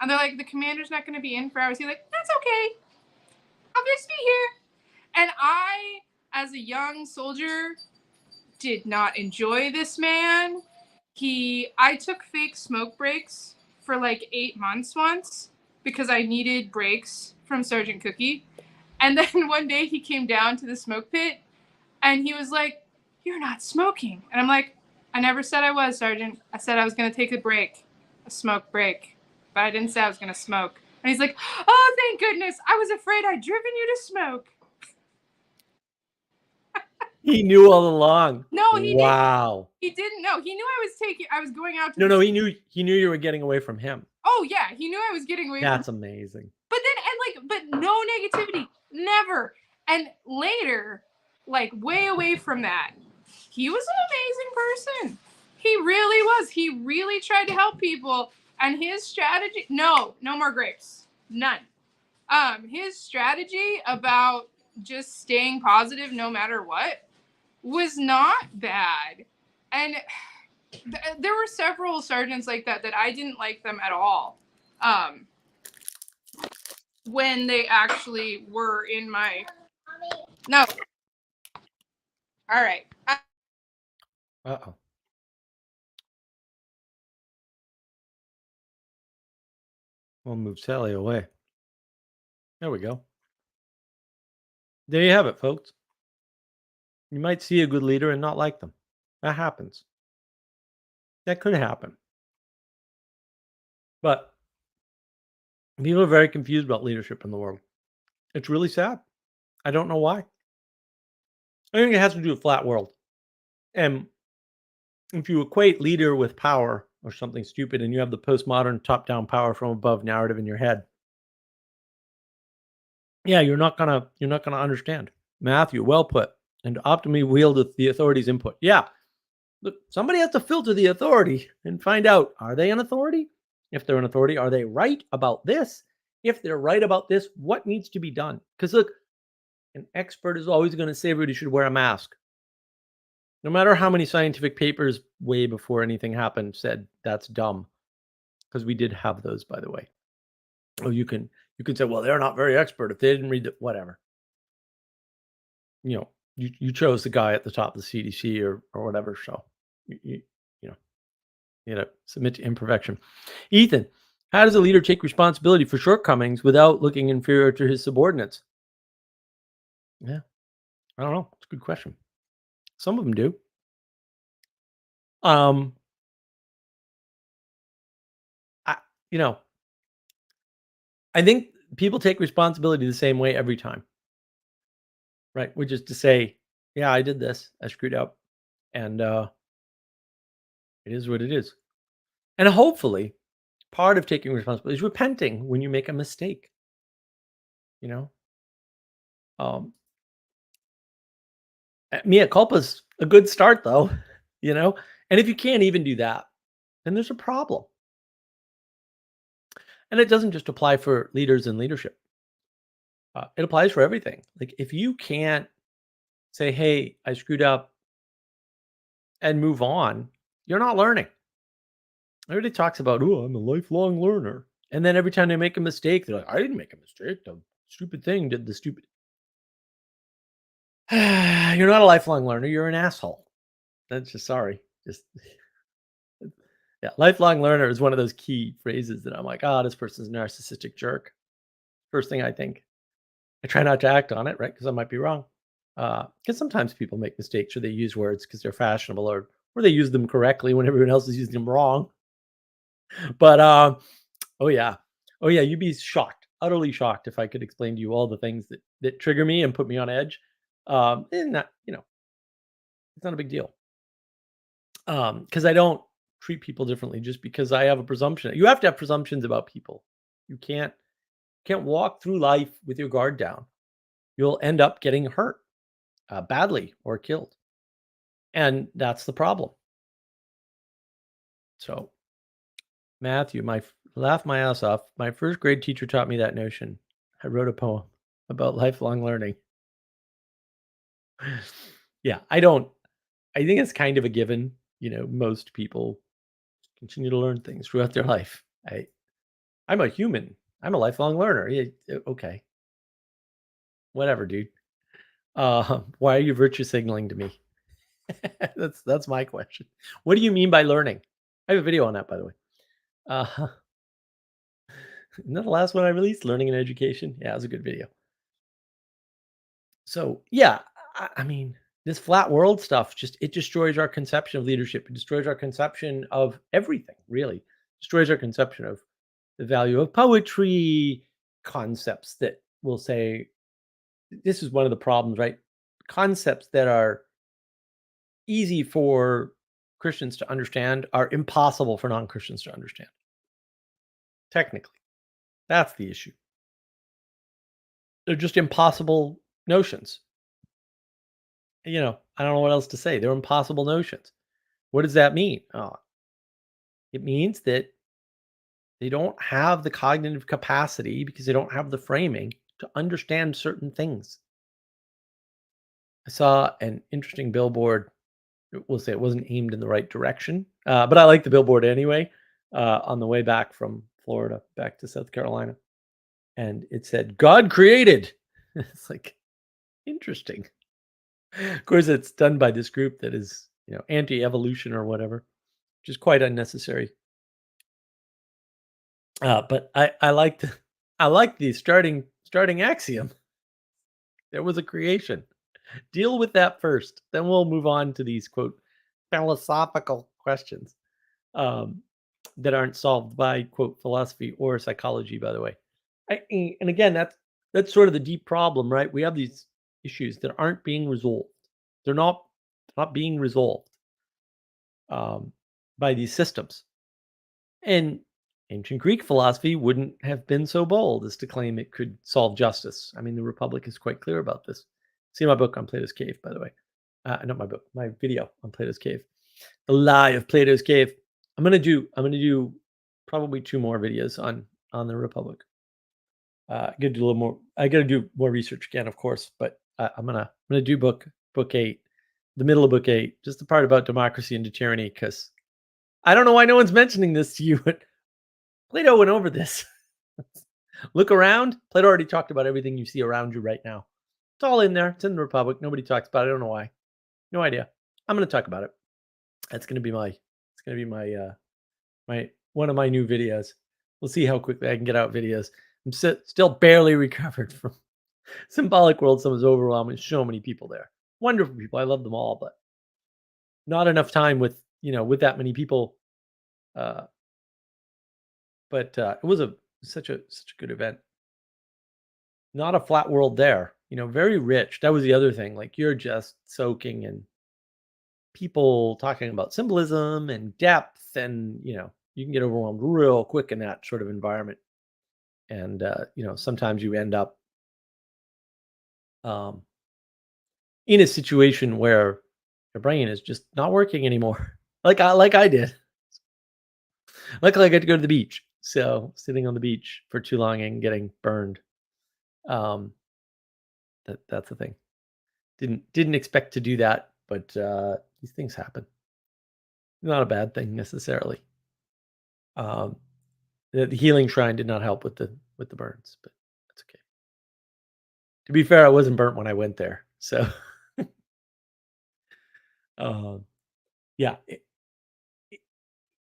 And they're like, the commander's not going to be in for hours. He's like, that's okay. I'll just be here. And I, as a young soldier, did not enjoy this man. I took fake smoke breaks for like 8 months once because I needed breaks from Sergeant Cookie. And then one day he came down to the smoke pit and he was like, you're not smoking. And I'm like, I never said I was, Sergeant. I said I was going to take a smoke break, but I didn't say I was going to smoke. And he's like, oh, thank goodness. I was afraid I'd driven you to smoke. He knew all along. No, he didn't. Wow. He didn't know. He knew I was going out to No, he knew you were getting away from him. Oh yeah, he knew I was getting away That's from amazing. But no negativity. Never. And later, like way away from that, he was an amazing person. He really was. He really tried to help people. And his strategy, no more grapes. None. His strategy about just staying positive no matter what was not bad. And there were several sergeants like that I didn't like them at all. When they actually were in my... No. All right. Uh-oh. We'll move Sally away. There we go. There you have it, folks. You might see a good leader and not like them. That happens. That could happen. But people are very confused about leadership in the world. It's really sad. I don't know why. I think it has to do with flat world. And if you equate leader with power or something stupid and you have the postmodern top-down power from above narrative in your head, yeah, you're not gonna understand. Matthew, well put. And optimally wield the authority's input. Yeah. Look, somebody has to filter the authority and find out, are they an authority? If they're an authority, are they right about this? If they're right about this, what needs to be done? Because look, an expert is always going to say everybody should wear a mask. No matter how many scientific papers way before anything happened said that's dumb. Because we did have those, by the way. Oh, you can say, well, they're not very expert if they didn't read it, whatever. You know, you chose the guy at the top of the CDC or whatever. So you know, submit to imperfection. Ethan, how does a leader take responsibility for shortcomings without looking inferior to his subordinates? Yeah, I don't know. It's a good question. Some of them do. I think people take responsibility the same way every time, right? Which is to say, yeah, I did this. I screwed up. And it is what it is. And hopefully, part of taking responsibility is repenting when you make a mistake. You know? Mea culpa is a good start, though, you know? And if you can't even do that, then there's a problem. And it doesn't just apply for leaders and leadership. It applies for everything. Like if you can't say, "Hey, I screwed up," and move on, you're not learning. Everybody talks about, "Oh, I'm a lifelong learner," and then every time they make a mistake, they're like, "I didn't make a mistake. The stupid thing did the stupid." You're not a lifelong learner. You're an asshole. That's just sorry. Just yeah, lifelong learner is one of those key phrases that I'm like, "Oh, this person's a narcissistic jerk." First thing I think. I try not to act on it, right? Because I might be wrong. Because sometimes people make mistakes or they use words because they're fashionable or they use them correctly when everyone else is using them wrong. But oh yeah, oh yeah, you'd be shocked, utterly shocked if I could explain to you all the things that trigger me and put me on edge. And that it's not a big deal. Because I don't treat people differently just because I have a presumption. You have to have presumptions about people. You can't walk through life with your guard down. You'll end up getting hurt badly or killed. And that's the problem. So, Matthew, laugh my ass off. My first grade teacher taught me that notion. I wrote a poem about lifelong learning. Yeah, I think it's kind of a given. Most people continue to learn things throughout their life. I'm a human. I'm a lifelong learner. Yeah, okay, whatever, dude. Why are you virtue signaling to me? That's my question. What do you mean by learning? I have a video on that, by the way. Uh, isn't that the last one I released? Learning and education. Yeah, it was a good video. So yeah, I mean, this flat world stuff it destroys our conception of leadership. It destroys our conception of everything. Really, destroys our conception of the value of poetry, concepts that will say this is one of the problems, right? Concepts that are easy for Christians to understand are impossible for non-Christians to understand. Technically, that's the issue. They're just impossible notions. I don't know what else to say. They're impossible notions. What does that mean? It means that they don't have the cognitive capacity because they don't have the framing to understand certain things. I saw an interesting billboard. We'll say it wasn't aimed in the right direction, but I like the billboard anyway. On the way back from Florida back to South Carolina, and it said, "God created." It's like interesting. Of course, it's done by this group that is, anti-evolution or whatever, which is quite unnecessary. But I like the I like the starting axiom. There was a creation. Deal with that first, then we'll move on to these quote philosophical questions that aren't solved by quote philosophy or psychology. By the way, and again, that's sort of the deep problem, right? We have these issues that aren't being resolved. They're not being resolved by these systems. And ancient Greek philosophy wouldn't have been so bold as to claim it could solve justice. I mean, the Republic is quite clear about this. See my book on Plato's Cave, by the way. Not my book, my video on Plato's Cave. The Lie of Plato's Cave. I'm gonna do probably 2 more videos on the Republic. I gotta do a little more. I gotta do more research again, of course, but I'm gonna do book 8, the middle of book 8, just the part about democracy and tyranny, because I don't know why no one's mentioning this to you, but Plato went over this. Look around. Plato already talked about everything you see around you right now. It's all in there. It's in the Republic. Nobody talks about it. I don't know why. No idea. I'm going to talk about it. That's going to be my. It's going to be my one of my new videos. We'll see how quickly I can get out videos. I'm still barely recovered from Symbolic World Summit. Was overwhelming. So many people there. Wonderful people. I love them all, but not enough time with that many people. But it was such a good event. Not a flat world there. Very rich. That was the other thing. Like you're just soaking in people talking about symbolism and depth, and you can get overwhelmed real quick in that sort of environment. And sometimes you end up in a situation where Their brain is just not working anymore. Like I did. Luckily, I got to go to the beach. So sitting on the beach for too long and getting burned. That's the thing. Didn't expect to do that, but these things happen. Not a bad thing necessarily. The healing shrine did not help with the burns, but that's okay. To be fair, I wasn't burnt when I went there, so yeah,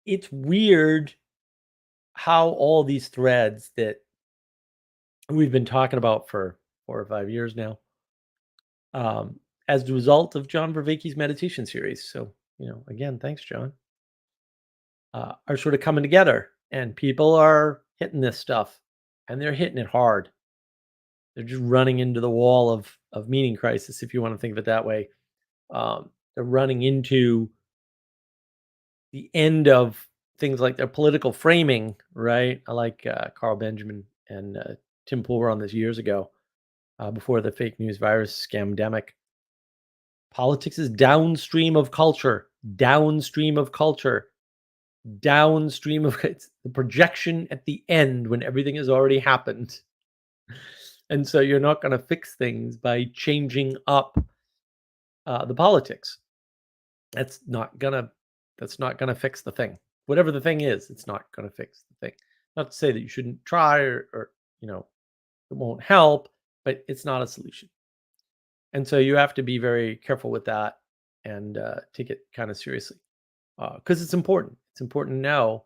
it's weird how all these threads that we've been talking about for 4 or 5 years now, as a result of John Vervaeke's meditation series. So, again, thanks, John. Are sort of coming together, and people are hitting this stuff, and they're hitting it hard. They're just running into the wall of meaning crisis, if you want to think of it that way. They're running into the end of things like their political framing, right? I like Carl Benjamin and Tim Pool were on this years ago, before the fake news virus scamdemic. Politics is downstream of culture, downstream of culture, downstream of it's the projection at the end when everything has already happened. And so you're not going to fix things by changing up the politics. That's not gonna fix the thing. Whatever the thing is, it's not gonna fix the thing. Not to say that you shouldn't try or it won't help, but it's not a solution. And so you have to be very careful with that and take it kind of seriously, because it's important. It's important to know,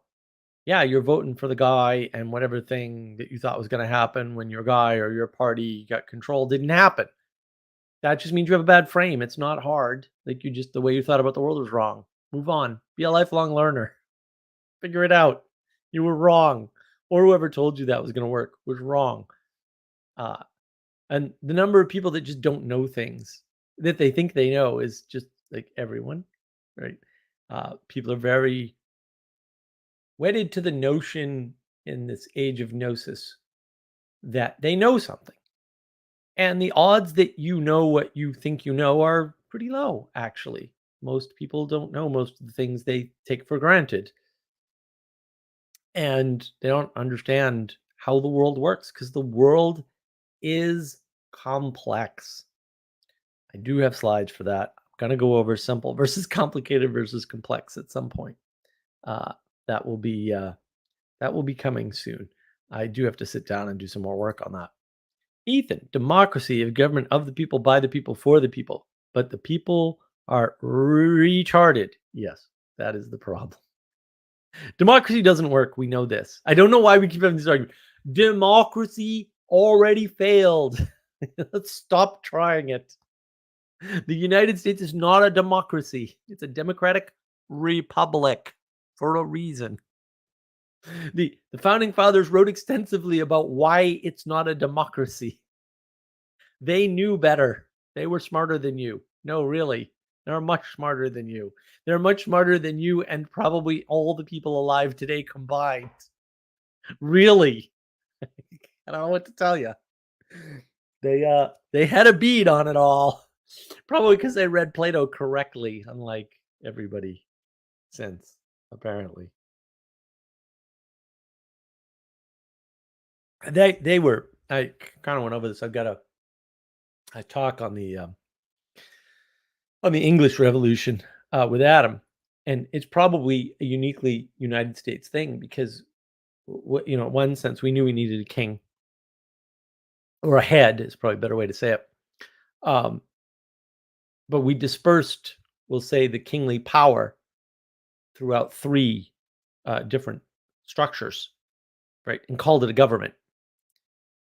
yeah, you're voting for the guy, and whatever thing that you thought was going to happen when your guy or your party got control didn't happen. That just means you have a bad frame. It's not hard. Like the way you thought about the world was wrong. Move on. Be a lifelong learner. Figure it out. You were wrong. Or whoever told you that was going to work was wrong. And the number of people that just don't know things that they think they know is just like everyone, right? People are very wedded to the notion in this age of gnosis that they know something. And the odds that you know what you think you know are pretty low, actually. Most people don't know most of the things they take for granted. And they don't understand how the world works because the world is complex. I do have slides for that. I'm going to go over simple versus complicated versus complex at some point. That will be coming soon. I do have to sit down and do some more work on that. Ethan, democracy of government of the people, by the people, for the people. But the people are retarded. Yes, that is the problem. Democracy doesn't work. We know this. I don't know why we keep having this argument. Democracy already failed. Let's stop trying it. The United States is not a democracy. It's a democratic republic for a reason. The founding fathers wrote extensively about why it's not a democracy. They knew better. They were smarter than you. No, really. They're much smarter than you. They're much smarter than you and probably all the people alive today combined. Really. I don't know what to tell you. They had a bead on it all. Probably because they read Plato correctly, unlike everybody since, apparently. They were. I kind of went over this. I've got a talk on the English Revolution with Adam, and it's probably a uniquely United States thing because, in one sense, we knew we needed a king or a head is probably a better way to say it. But we dispersed, we'll say, the kingly power throughout 3 different structures, right, and called it a government.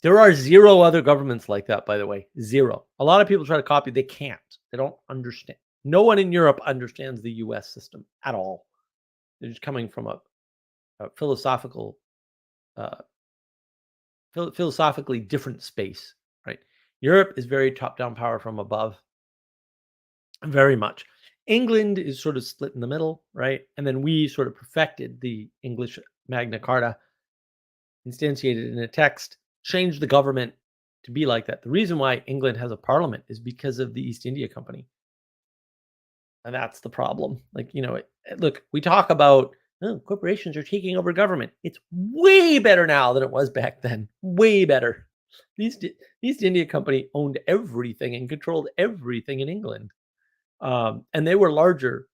There are 0 other governments like that, by the way. 0. A lot of people try to copy. They can't. They don't understand. No one in Europe understands the U.S. system at all. They're just coming from a philosophically different space, right? Europe is very top-down power from above, very much. England is sort of split in the middle, right? And then we sort of perfected the English Magna Carta, instantiated in a text, changed the government to be like that. The reason why England has a parliament is because of the East India Company. And that's the problem. Like, look, we talk about, oh, corporations are taking over government. It's way better now than it was back then. Way better. The East India Company owned everything and controlled everything in England. And they were larger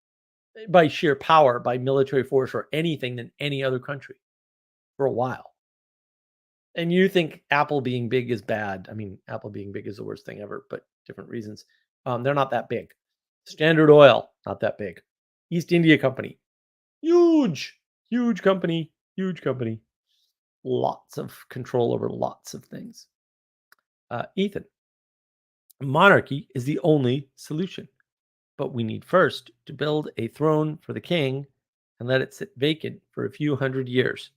by sheer power, by military force or anything than any other country for a while. And you think Apple being big is bad. I mean, Apple being big is the worst thing ever, but different reasons. They're not that big. Standard Oil, not that big. East India Company, huge, huge company, huge company. Lots of control over lots of things. Ethan, monarchy is the only solution, but we need first to build a throne for the king and let it sit vacant for a few hundred years.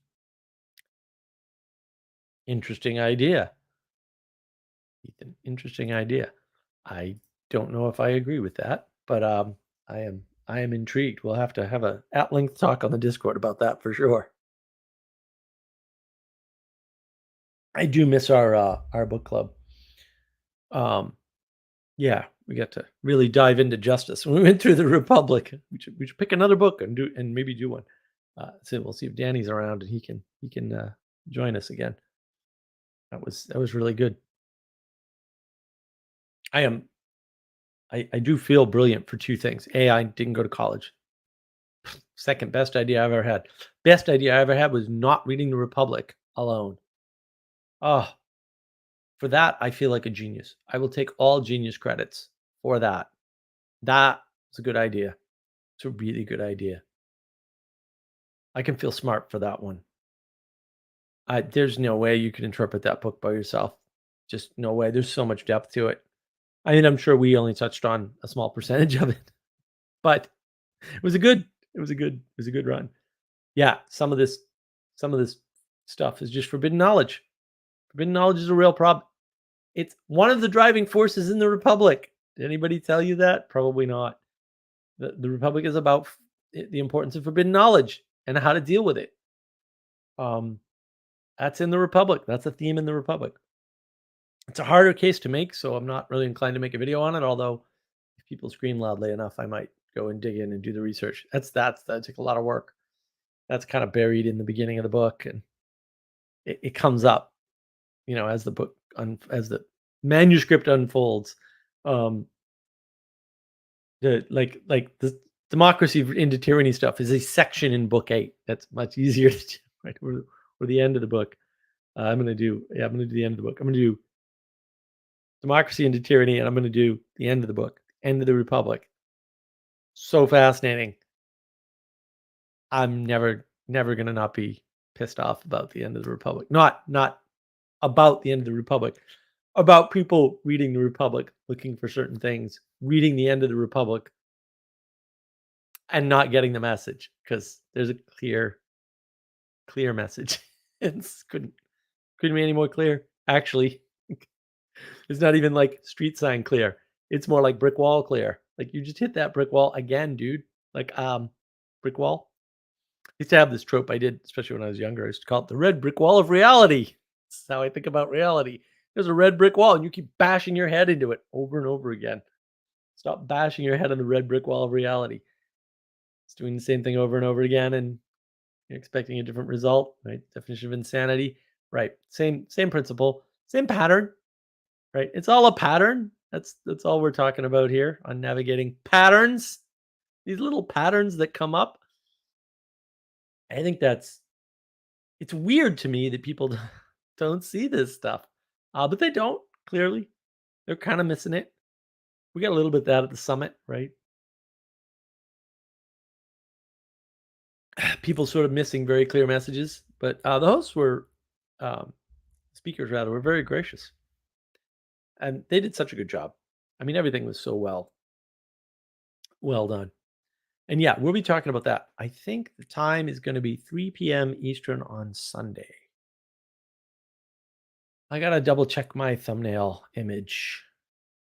Interesting idea, Ethan. Interesting idea. I don't know if I agree with that, but I am intrigued. We'll have to have a at length talk on the Discord about that for sure. I do miss our book club. Yeah, we got to really dive into justice. When we went through the Republic, we should pick another book and maybe do one. So we'll see if Danny's around and he can join us again. That was really good. I do feel brilliant for two things. A, I didn't go to college. Second best idea I've ever had. Best idea I ever had was not reading the Republic alone. Oh, for that, I feel like a genius. I will take all genius credits for that. That was a good idea. It's a really good idea. I can feel smart for that one. There's no way you can interpret that book by yourself. Just no way. There's so much depth to it. I mean, I'm sure we only touched on a small percentage of it, but it was a good run. Yeah, some of this stuff is just forbidden knowledge. Forbidden knowledge is a real problem. It's one of the driving forces in the Republic. Did anybody tell you that? Probably not. The Republic is about the importance of forbidden knowledge and how to deal with it. That's in the Republic. That's a theme in the Republic. It's a harder case to make, so I'm not really inclined to make a video on it. Although, if people scream loudly enough, I might go and dig in and do the research. That took a lot of work. That's kind of buried in the beginning of the book, and it comes up, as the book as the manuscript unfolds. The democracy into tyranny stuff is a section in book 8. That's much easier to do, right? Or the end of the book. I'm gonna do the end of the book. I'm gonna do democracy into tyranny, and I'm gonna do the end of the book, end of the Republic. So fascinating. I'm never gonna not be pissed off about the end of the Republic. Not about the end of the Republic, about people reading the Republic, looking for certain things, reading the end of the Republic, and not getting the message because there's a clear message. It's couldn't be any more clear. Actually, it's not even like street sign clear. It's more like brick wall clear. Like you just hit that brick wall again, dude. Like brick wall. I used to have this trope I did, especially when I was younger. I used to call it the red brick wall of reality. That's how I think about reality. There's a red brick wall, and you keep bashing your head into it over and over again. Stop bashing your head on the red brick wall of reality. It's doing the same thing over and over again, and you're expecting a different result, right? Definition of insanity, right? Same principle, same pattern, right? It's all a pattern. That's all we're talking about here on navigating patterns. These little patterns that come up. I think it's weird to me that people don't see this stuff, but they don't. Clearly, they're kind of missing it. We got a little bit of that at the summit, right? People sort of missing very clear messages, but the hosts speakers rather, were very gracious, and they did such a good job. I mean, everything was so well done. And yeah, we'll be talking about that. I think the time is going to be 3 p.m. Eastern on Sunday. I gotta double check my thumbnail image.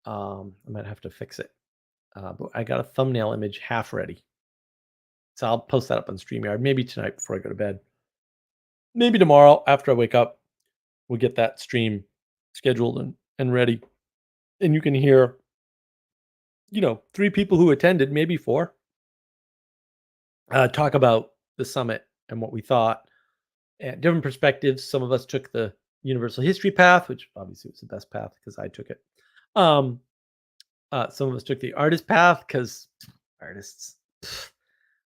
I might have to fix it, but I got a thumbnail image half ready. So I'll post that up on StreamYard, maybe tonight before I go to bed. Maybe tomorrow after I wake up, we'll get that stream scheduled and ready. And you can hear 3 people who attended, maybe 4, talk about the summit and what we thought and different perspectives. Some of us took the universal history path, which obviously was the best path because I took it. Some of us took the artist path because artists.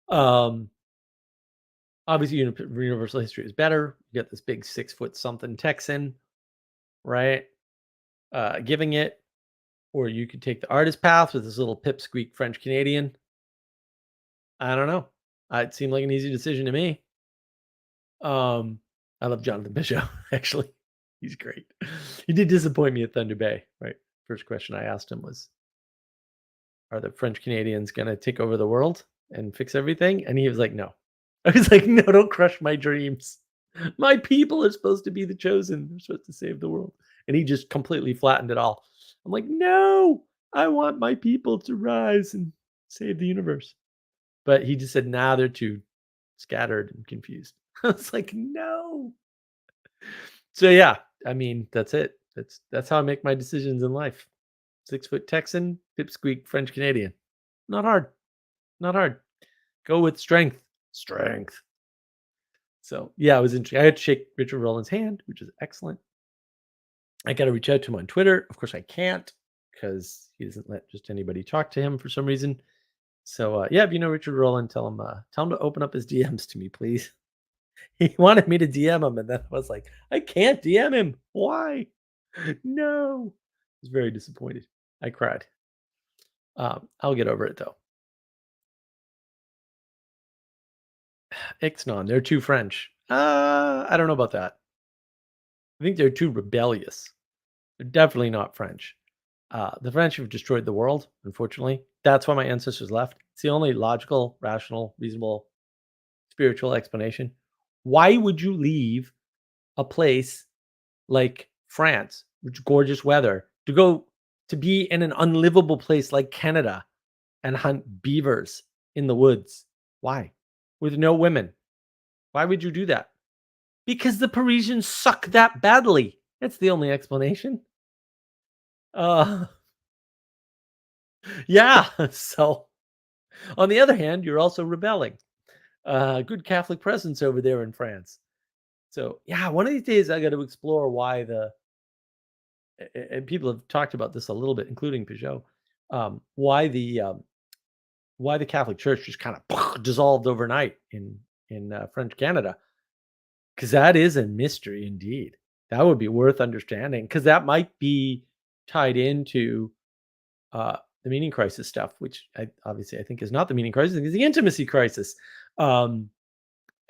Um, Obviously, universal history is better. You get this big 6 foot something Texan, right? Giving it, or you could take the artist path with this little pipsqueak French Canadian. I don't know. It seemed like an easy decision to me. I love Jonathan Bishop, actually. He's great. He did disappoint me at Thunder Bay, right? First question I asked him was, are the French Canadians going to take over the world and fix everything? And he was like, no. I was like, no, don't crush my dreams. My people are supposed to be the chosen. They're supposed to save the world. And he just completely flattened it all. I'm like, no, I want my people to rise and save the universe. But he just said, nah, they're too scattered and confused. I was like, no. So yeah, I mean, that's it. That's how I make my decisions in life. 6 foot Texan, pipsqueak French Canadian. Not hard. Not hard. Go with strength. Strength. So yeah, it was interesting. I had to shake Richard Rowland's hand, which is excellent. I got to reach out to him on Twitter. Of course, I can't because he doesn't let just anybody talk to him for some reason. So yeah, if you know Richard Rowland, tell him to open up his DMs to me, please. He wanted me to DM him, and then I was like, I can't DM him. Why? No. I was very disappointed. I cried. I'll get over it though. Ixnon, they're too French. I don't know about that. I think they're too rebellious. They're definitely not French. The French have destroyed the world, unfortunately. That's why my ancestors left. It's the only logical, rational, reasonable, spiritual explanation. Why would you leave a place like France, which gorgeous weather, to go to be in an unlivable place like Canada and hunt beavers in the woods? Why? With no women. Why would you do that? Because the Parisians suck that badly. That's the only explanation. Yeah. So, on the other hand, you're also rebelling. Good Catholic presence over there in France. So, yeah, one of these days I got to explore why and people have talked about this a little bit, including Peugeot, why the Catholic Church just kind of dissolved overnight in French Canada, because that is a mystery indeed. That would be worth understanding, because that might be tied into the meaning crisis stuff, which I think is not the meaning crisis. I think is the intimacy crisis. And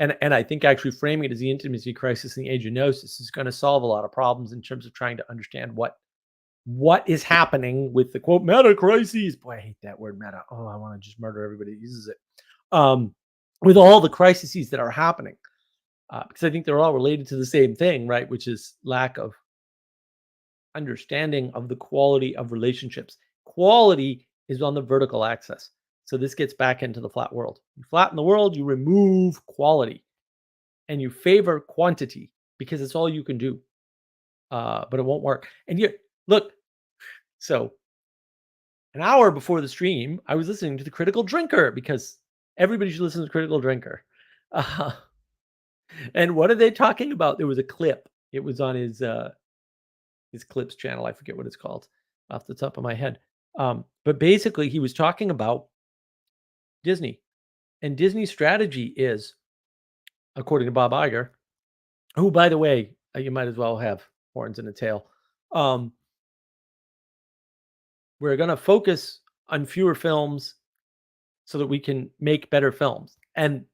I think actually framing it as the intimacy crisis in the age of gnosis is going to solve a lot of problems in terms of trying to understand what is happening with the quote meta crises. Boy, I hate that word meta. Oh, I want to just murder everybody that uses it. With all the crises that are happening, because I think they're all related to the same thing, right? Which is lack of understanding of the quality of relationships. Quality is on the vertical axis. So this gets back into the flat world. You flatten the world, you remove quality, and you favor quantity because it's all you can do. But it won't work. And you look, so an hour before the stream, I was listening to The Critical Drinker, because everybody should listen to The Critical Drinker. And what are they talking about? There was a clip. It was on his Clips channel. I forget what it's called off the top of my head. But basically, he was talking about Disney. And Disney's strategy is, according to Bob Iger, who, by the way, you might as well have horns and a tail. We're going to focus on fewer films so that we can make better films. And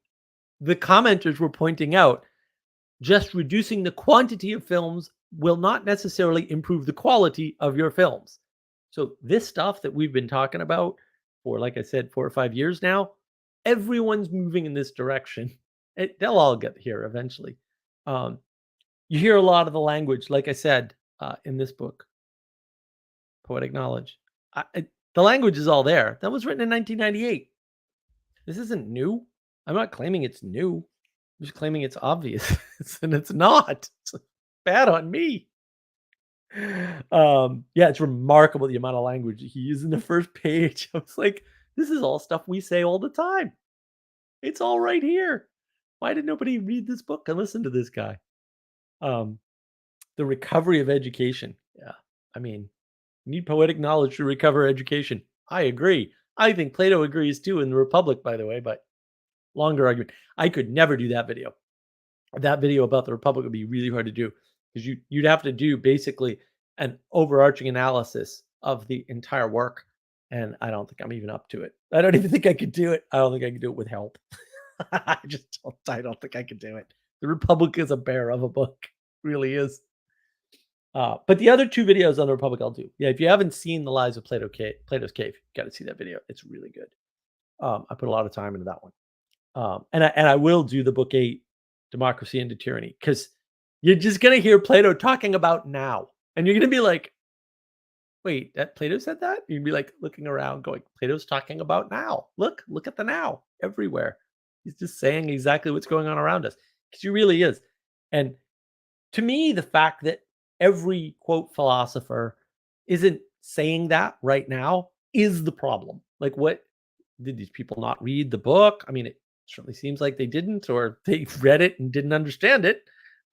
the commenters were pointing out, just reducing the quantity of films will not necessarily improve the quality of your films. So this stuff that we've been talking about for, like I said, 4 or 5 years now, everyone's moving in this direction. They'll all get here eventually. You hear a lot of the language, like I said, in this book, Poetic Knowledge. The language is all there. That was written in 1998. This isn't new. I'm not claiming it's new. I'm just claiming it's obvious. And it's not. It's bad on me. Yeah, it's remarkable the amount of language he used in the first page. I was like, this is all stuff we say all the time. It's all right here. Why did nobody read this book and listen to this guy? Um, the recovery of education. Yeah, I mean, you need poetic knowledge to recover education. I agree. I think Plato agrees too in the Republic, by the way, but longer argument. I could never do that video. That video about the Republic would be really hard to do because you'd have to do basically an overarching analysis of the entire work. And I don't think I'm even up to it. I don't even think I could do it. I don't think I could do it with help. I don't think I could do it. The Republic is a bear of a book. It really is. But the other two videos on the Republic I'll do. Yeah, if you haven't seen The Lives of Plato's Cave, you got to see that video. It's really good. I put a lot of time into that one. And I will do the book 8, Democracy into Tyranny, because you're just gonna hear Plato talking about now, and you're gonna be like, "Wait, that Plato said that?" You'd be like looking around, going, "Plato's talking about now. Look at the now everywhere. He's just saying exactly what's going on around us." Because he really is. And to me, the fact that every quote philosopher isn't saying that right now is the problem. Like, what did these people not read the book? I mean, it certainly seems like they didn't, or they read it and didn't understand it,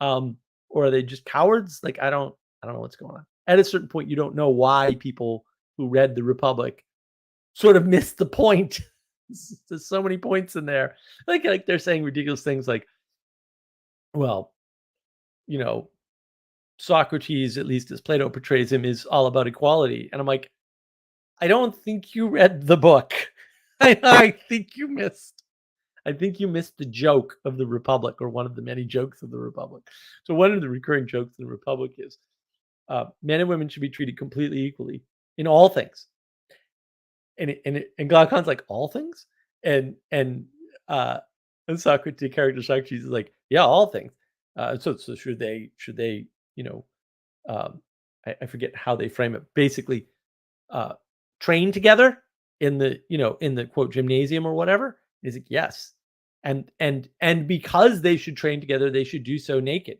or are they just cowards? Like, I don't know what's going on. At a certain point, you don't know why people who read the Republic sort of missed the point. There's so many points in there, like they're saying ridiculous things like, well, you know, Socrates, at least as Plato portrays him, is all about equality, and I'm like, I don't think you read the book. I think you missed. I think you missed the joke of the Republic, or one of the many jokes of the Republic. So one of the recurring jokes in the Republic is men and women should be treated completely equally in all things. And Glaucon's like, all things, uh, and Socrates, the character Socrates, is like, yeah, all things. So should they you know I forget how they frame it. Basically, train together in the quote gymnasium or whatever. Is it yes? And because they should train together, they should do so naked,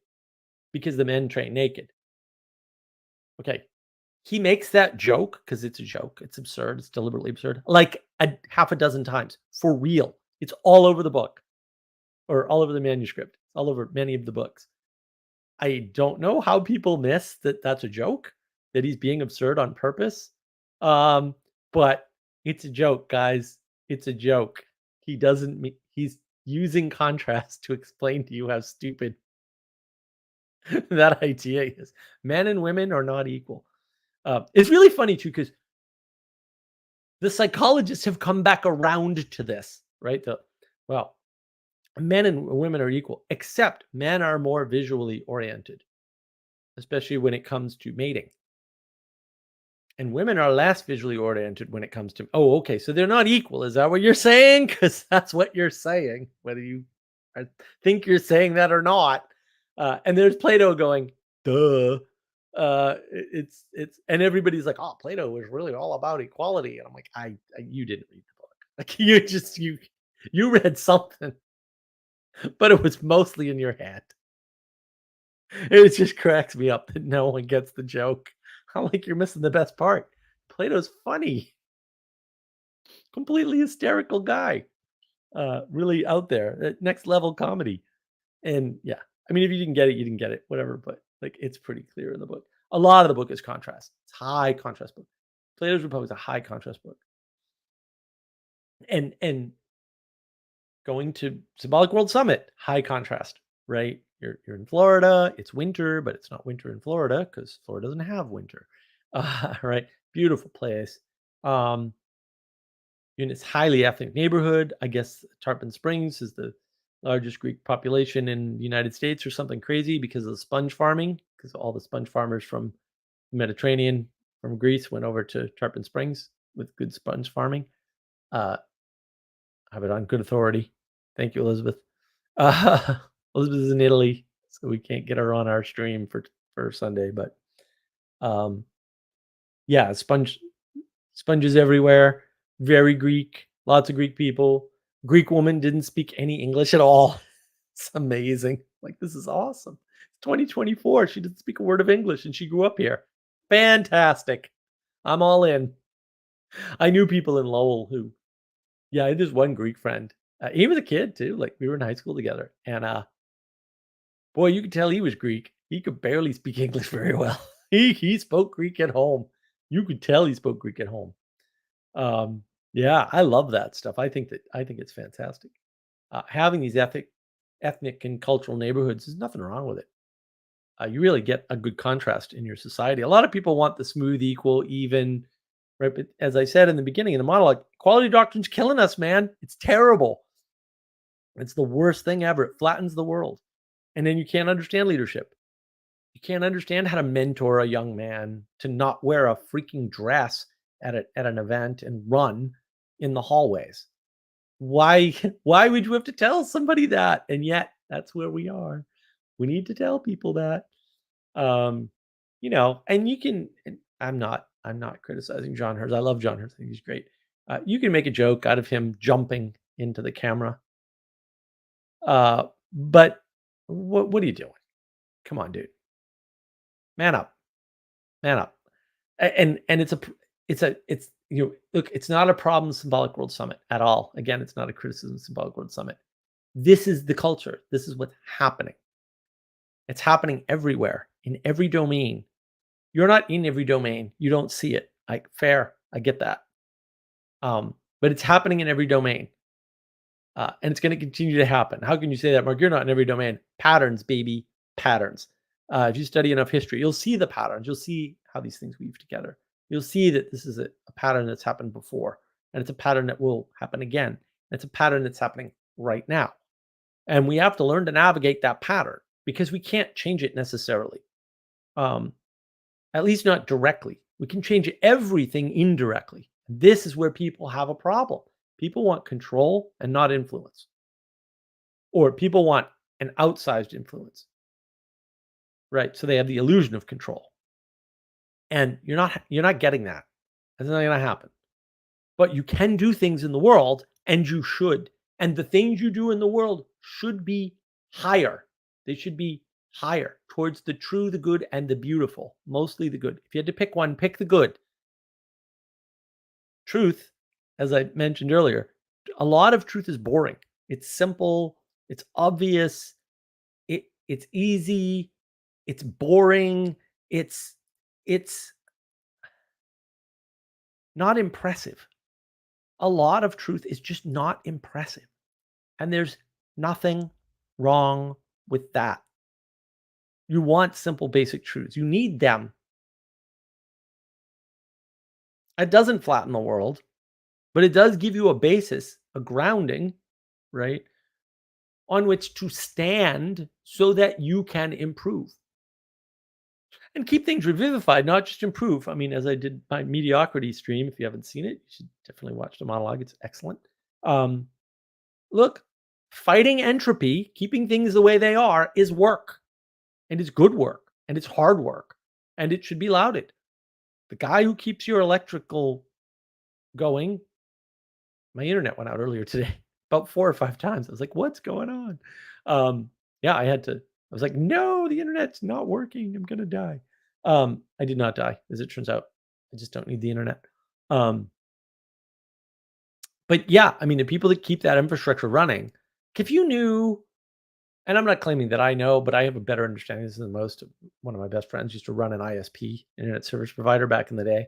because the men train naked. Okay. He makes that joke because it's a joke. It's absurd. It's deliberately absurd. Like a half a dozen times for real. It's all over the book, or all over the manuscript, all over many of the books. I don't know how people miss that that's a joke, that he's being absurd on purpose. But it's a joke, guys. It's a joke. He doesn't mean, he's using contrast to explain to you how stupid that idea is. Men and women are not equal. It's really funny too, because the psychologists have come back around to this, right? Well, men and women are equal, except men are more visually oriented, especially when it comes to mating. And women are less visually oriented when it comes to, oh, okay, so they're not equal. Is that what you're saying? Because that's what you're saying, whether you think you're saying that or not. And there's Plato going, duh. It's and everybody's like, oh, Plato was really all about equality, and I'm like, you didn't read the book. Like, you read something, but it was mostly in your head. It just cracks me up that no one gets the joke. I'm like, you're missing the best part. Plato's funny, completely hysterical guy, really out there, next level comedy. And yeah, I mean, if you didn't get it, you didn't get it, whatever. But like, it's pretty clear in the book. A lot of the book is contrast. It's high contrast book. Plato's Republic is a high contrast book. And going to Symbolic World Summit, high contrast, right? You're in Florida. It's winter, but it's not winter in Florida because Florida doesn't have winter. Right? Beautiful place. In this highly ethnic neighborhood. I guess Tarpon Springs is the largest Greek population in the United States, or something crazy, because of the sponge farming, because all the sponge farmers from the Mediterranean, from Greece, went over to Tarpon Springs with good sponge farming. I have it on good authority. Thank you, Elizabeth. Elizabeth is in Italy, so we can't get her on our stream for Sunday, but yeah, sponges everywhere. Very Greek, lots of Greek people. Greek woman didn't speak any English at all. It's amazing. Like, this is awesome. 2024. She doesn't speak a word of English and she grew up here. Fantastic. I'm all in. I knew people in Lowell who, yeah, there's one Greek friend. He was a kid too. Like we were in high school together. And boy, you could tell he was Greek. He could barely speak English very well. He spoke Greek at home. You could tell he spoke Greek at home. Yeah, I love that stuff. I think it's fantastic. Having these ethnic and cultural neighborhoods, there's nothing wrong with it. You really get a good contrast in your society. A lot of people want the smooth, equal, even, right? But as I said in the beginning of the monologue, equality doctrine's killing us, man. It's terrible. It's the worst thing ever. It flattens the world. And then you can't understand leadership. You can't understand how to mentor a young man to not wear a freaking dress at an event and run in the hallways. Why why would you have to tell somebody that? And yet that's where we are. We need to tell people that. Um, and you can, and I'm not criticizing John Hurst. I love John Hurst. I think he's great. You can make a joke out of him jumping into the camera. But what are you doing? Come on, dude. Man up. Man up. And look, it's not a problem Symbolic World Summit at all. Again, it's not a criticism of Symbolic World Summit. This is the culture. This is what's happening. It's happening everywhere, in every domain. You're not in every domain. You don't see it. Fair. I get that. But it's happening in every domain. And it's going to continue to happen. How can you say that, Mark? You're not in every domain. Patterns, baby. Patterns. If you study enough history, you'll see the patterns. You'll see how these things weave together. You'll see that this is a pattern that's happened before. And it's a pattern that will happen again. It's a pattern that's happening right now. And we have to learn to navigate that pattern because we can't change it necessarily. At least not directly. We can change everything indirectly. This is where people have a problem. People want control and not influence. Or people want an outsized influence. Right? So they have the illusion of control. And you're not getting that. That's not going to happen. But you can do things in the world, and you should. And the things you do in the world should be higher. They should be higher towards the true, the good, and the beautiful. Mostly the good. If you had to pick one, pick the good. Truth, as I mentioned earlier, a lot of truth is boring. It's simple. It's obvious. It's easy. It's boring. It's not impressive. A lot of truth is just not impressive. And there's nothing wrong with that. You want simple, basic truths. You need them. It doesn't flatten the world, but it does give you a basis, a grounding, right, on which to stand so that you can improve. And keep things revivified, not just improve. I mean, as I did my mediocrity stream, if you haven't seen it, you should definitely watch the monologue. It's excellent. Look, fighting entropy, keeping things the way they are, is work. And it's good work. And it's hard work. And it should be lauded. The guy who keeps your electrical going, my internet went out earlier today about 4 or 5 times. I was like, what's going on? Yeah, I was like, no, the internet's not working. I'm going to die. I did not die, as it turns out. I just don't need the internet. But yeah, I mean, the people that keep that infrastructure running, if you knew, and I'm not claiming that I know, but I have a better understanding than most. One of my best friends used to run an ISP, internet service provider, back in the day.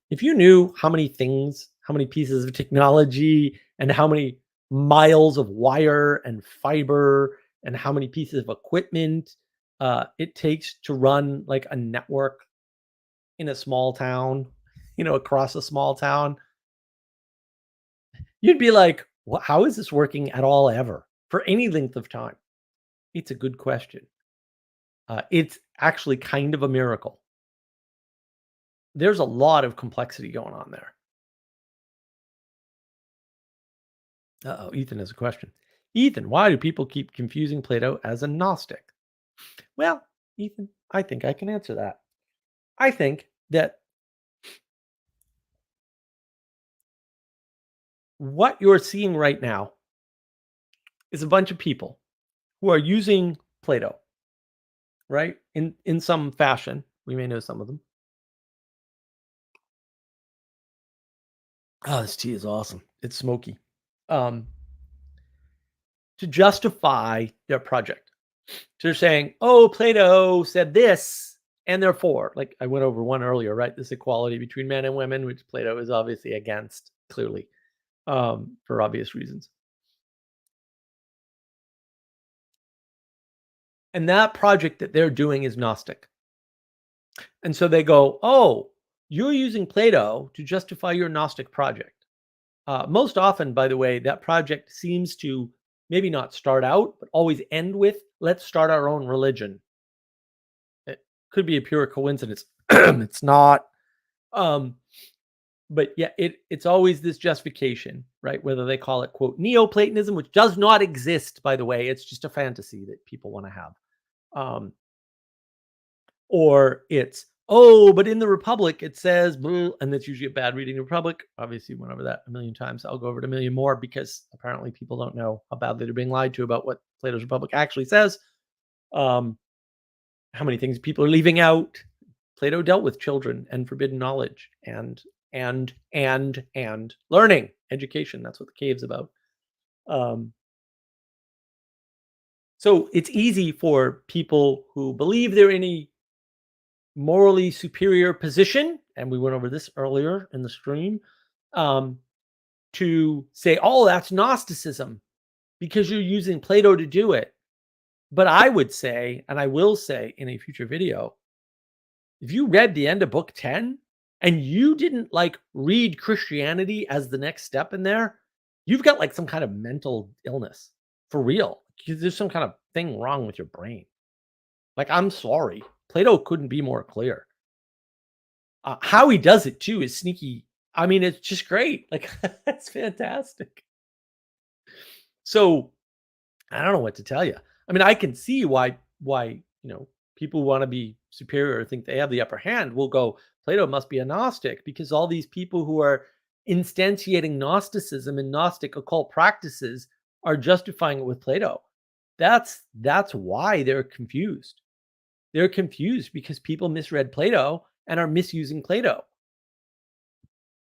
If you knew how many things, how many pieces of technology, and how many miles of wire and fiber, and how many pieces of equipment it takes to run like a network in a small town, across a small town, you'd be like, how is this working at all ever for any length of time? It's a good question. It's actually kind of a miracle. There's a lot of complexity going on there. Ethan has a question. Ethan, why do people keep confusing Plato as a Gnostic? Well, Ethan, I think I can answer that. I think that what you're seeing right now is a bunch of people who are using Plato right? In some fashion. We may know some of them. Oh, this tea is awesome. It's smoky. To justify their project. So they're saying, oh, Plato said this, and therefore, like I went over one earlier, right? This equality between men and women, which Plato is obviously against, clearly, for obvious reasons. And that project that they're doing is Gnostic. And so they go, oh, you're using Plato to justify your Gnostic project. Most often, by the way, that project seems to maybe not start out, but always end with, let's start our own religion. It could be a pure coincidence. It's not. But yeah, it's always this justification, right? Whether they call it, quote, Neoplatonism, which does not exist, by the way. It's just a fantasy that people want to have. Or it's, oh, but in the Republic, it says, and that's usually a bad reading. The Republic, obviously, went over that a million times. I'll go over it a million more because apparently people don't know how badly they're being lied to about what Plato's Republic actually says. How many things people are leaving out. Plato dealt with children and forbidden knowledge and learning, education. That's what the cave's about. So it's easy for people who believe they're in a morally superior position, and we went over this earlier in the stream, to say, oh, that's Gnosticism because you're using Plato to do it. But I would say, and I will say in a future video, if you read the end of book 10 and you didn't like read Christianity as the next step in there, you've got like some kind of mental illness for real. There's some kind of thing wrong with your brain. Like, I'm sorry. Plato couldn't be more clear. How he does it too is sneaky. I mean, it's just great. Like, that's fantastic. So I don't know what to tell you. I mean, I can see why, people who want to be superior or think they have the upper hand will go, Plato must be a Gnostic, because all these people who are instantiating Gnosticism and Gnostic occult practices are justifying it with Plato. That's why they're confused. They're confused because people misread Plato and are misusing Plato.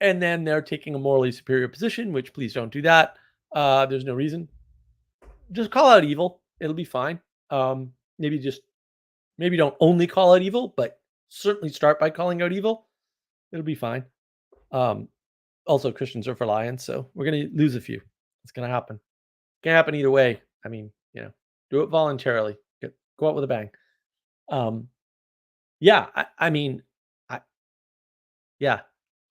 And then they're taking a morally superior position, which please don't do that. There's no reason. Just call out evil. It'll be fine. Maybe don't only call out evil, but certainly start by calling out evil. It'll be fine. Also, Christians are for lions, so we're going to lose a few. It's going to happen. It can happen either way. I mean, do it voluntarily. Go out with a bang.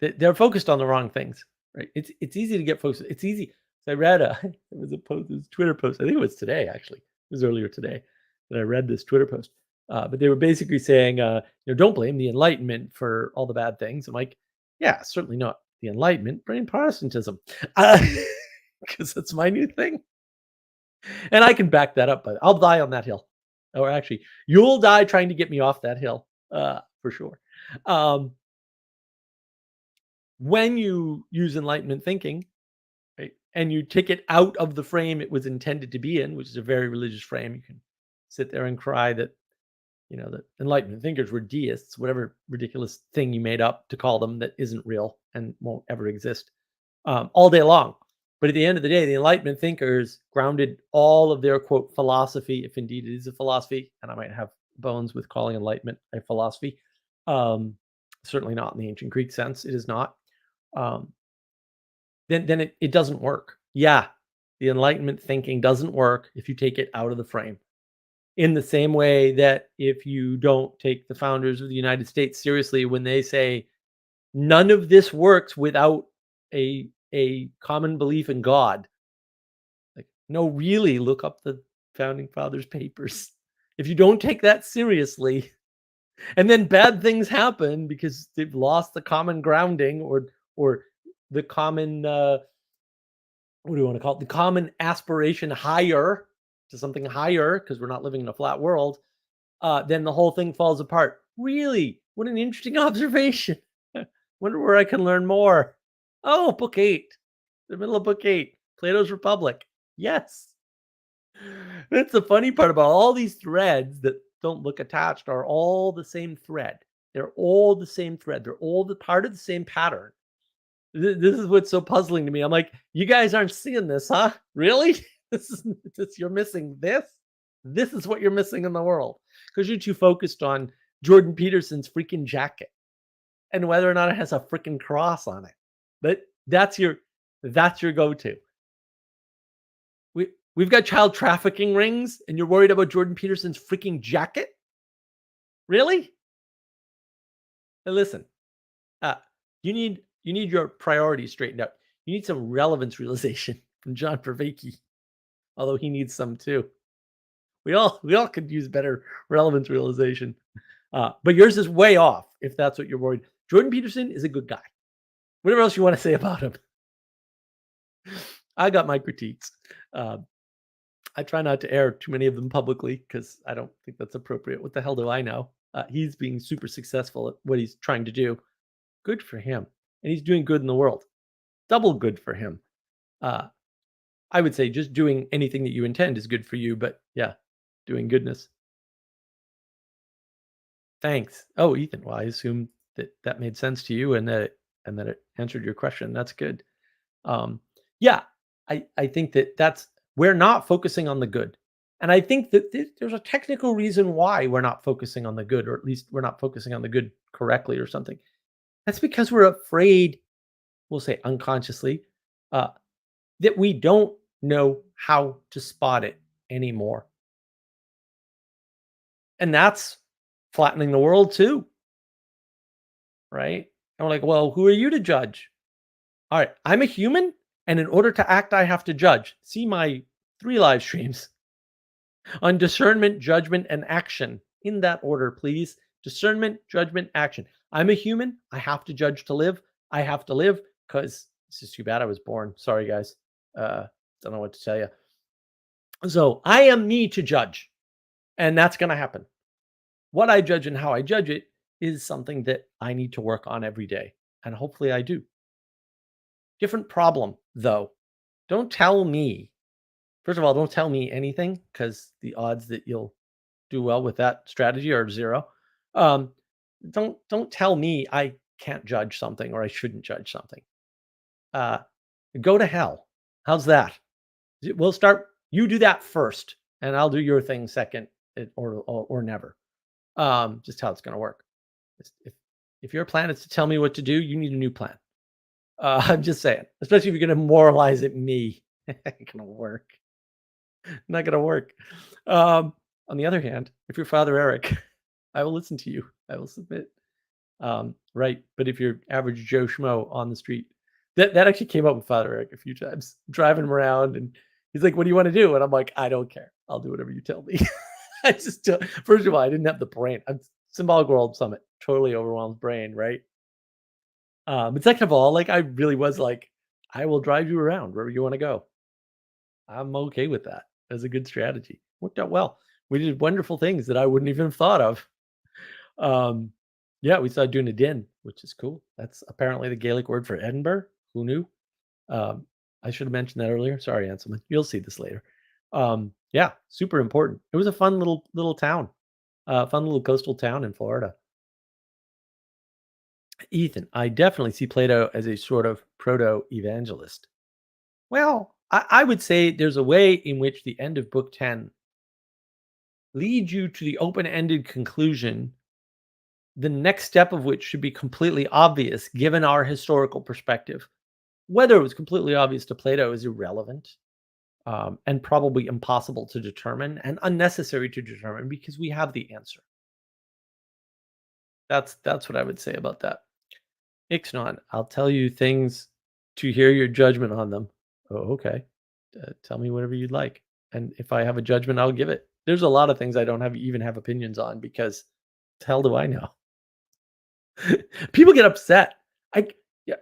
They're focused on the wrong things, right? It's easy to get focused. It's easy. So I read it was a post, it was a Twitter post. I think it was today, actually. It was earlier today that I read this Twitter post. But they were basically saying, don't blame the Enlightenment for all the bad things. I'm like, yeah, certainly not the Enlightenment, blame Protestantism, because that's my new thing. And I can back that up, but I'll die on that hill. Or actually, you'll die trying to get me off that hill, for sure. When you use Enlightenment thinking, right, and you take it out of the frame it was intended to be in, which is a very religious frame, you can sit there and cry that, that Enlightenment thinkers were deists, whatever ridiculous thing you made up to call them that isn't real and won't ever exist, all day long. But at the end of the day, the Enlightenment thinkers grounded all of their, quote, philosophy, if indeed it is a philosophy, and I might have bones with calling Enlightenment a philosophy. Certainly not in the ancient Greek sense. It is not. Then it doesn't work. Yeah, the Enlightenment thinking doesn't work if you take it out of the frame. In the same way that if you don't take the founders of the United States seriously when they say none of this works without a common belief in God. Like, no, really look up the founding fathers' papers. If you don't take that seriously, and then bad things happen because they've lost the common grounding or the common what do you want to call it? The common aspiration higher to something higher, because we're not living in a flat world, then the whole thing falls apart. Really? What an interesting observation. Wonder where I can learn more. Oh, book 8. The middle of book 8. Plato's Republic. Yes. That's the funny part about all these threads that don't look attached are all the same thread. They're all the same thread. They're all the part of the same pattern. This is what's so puzzling to me. I'm like, you guys aren't seeing this, huh? Really? You're missing this. This is what you're missing in the world because you're too focused on Jordan Peterson's freaking jacket and whether or not it has a freaking cross on it. But that's your go-to. We've got child trafficking rings, and you're worried about Jordan Peterson's freaking jacket. Really? And listen, you need your priorities straightened out. You need some relevance realization from John Vervaeke, although he needs some too. We all could use better relevance realization, but yours is way off. If that's what you're worried, Jordan Peterson is a good guy. Whatever else you want to say about him, I got my critiques. I try not to air too many of them publicly because I don't think that's appropriate. What the hell do I know? He's being super successful at what he's trying to do. Good for him. And he's doing good in the world. Double good for him. I would say just doing anything that you intend is good for you, but yeah, doing goodness. Thanks. Oh, Ethan. Well, I assume that made sense to you and that it answered your question. That's good. Yeah, I think that's we're not focusing on the good. And I think that there's a technical reason why we're not focusing on the good, or at least we're not focusing on the good correctly or something. That's because we're afraid, we'll say unconsciously, that we don't know how to spot it anymore. And that's flattening the world too. Right? And we're like, well, who are you to judge? All right, I'm a human, and in order to act, I have to judge. See my 3 live streams on discernment, judgment, and action. In that order, please. Discernment, judgment, action. I'm a human. I have to judge to live. I have to live because it's just too bad I was born. Sorry, guys. Don't know what to tell you. So I am me to judge, and that's going to happen. What I judge and how I judge it is something that I need to work on every day, and hopefully I do. Different problem, though. Don't tell me. First of all, don't tell me anything because the odds that you'll do well with that strategy are 0. Don't tell me I can't judge something or I shouldn't judge something. Go to hell. How's that? We'll start. You do that first, and I'll do your thing second, or never. Just how it's going to work. If your plan is to tell me what to do, you need a new plan. I'm just saying, especially if you're going to moralize at me. It ain't going to work. Not going to work. On the other hand, if you're Father Eric, I will listen to you. I will submit. Right. But if you're average Joe Schmo on the street, that actually came up with Father Eric a few times, driving him around, and he's like, what do you want to do? And I'm like, I don't care. I'll do whatever you tell me. I just, first of all, I didn't have the brain. I'm Symbolic World Summit, totally overwhelmed brain, right? But second of all, like I really was like, I will drive you around wherever you want to go. I'm okay with that. As a good strategy. Worked out well. We did wonderful things that I wouldn't even have thought of. Yeah, we started doing a din, which is cool. That's apparently the Gaelic word for Edinburgh. Who knew? I should have mentioned that earlier. Sorry, Anselman. You'll see this later. Yeah, super important. It was a fun little town, fun little coastal town in Florida. Ethan, I definitely see Plato as a sort of proto-evangelist. Well, I would say there's a way in which the end of Book 10 leads you to the open-ended conclusion, the next step of which should be completely obvious given our historical perspective. Whether it was completely obvious to Plato is irrelevant, and probably impossible to determine and unnecessary to determine because we have the answer. That's what I would say about that. Ixnon, I'll tell you things to hear your judgment on them. Oh, okay. Tell me whatever you'd like. And if I have a judgment, I'll give it. There's a lot of things I don't even have opinions on because the hell do I know? People get upset. I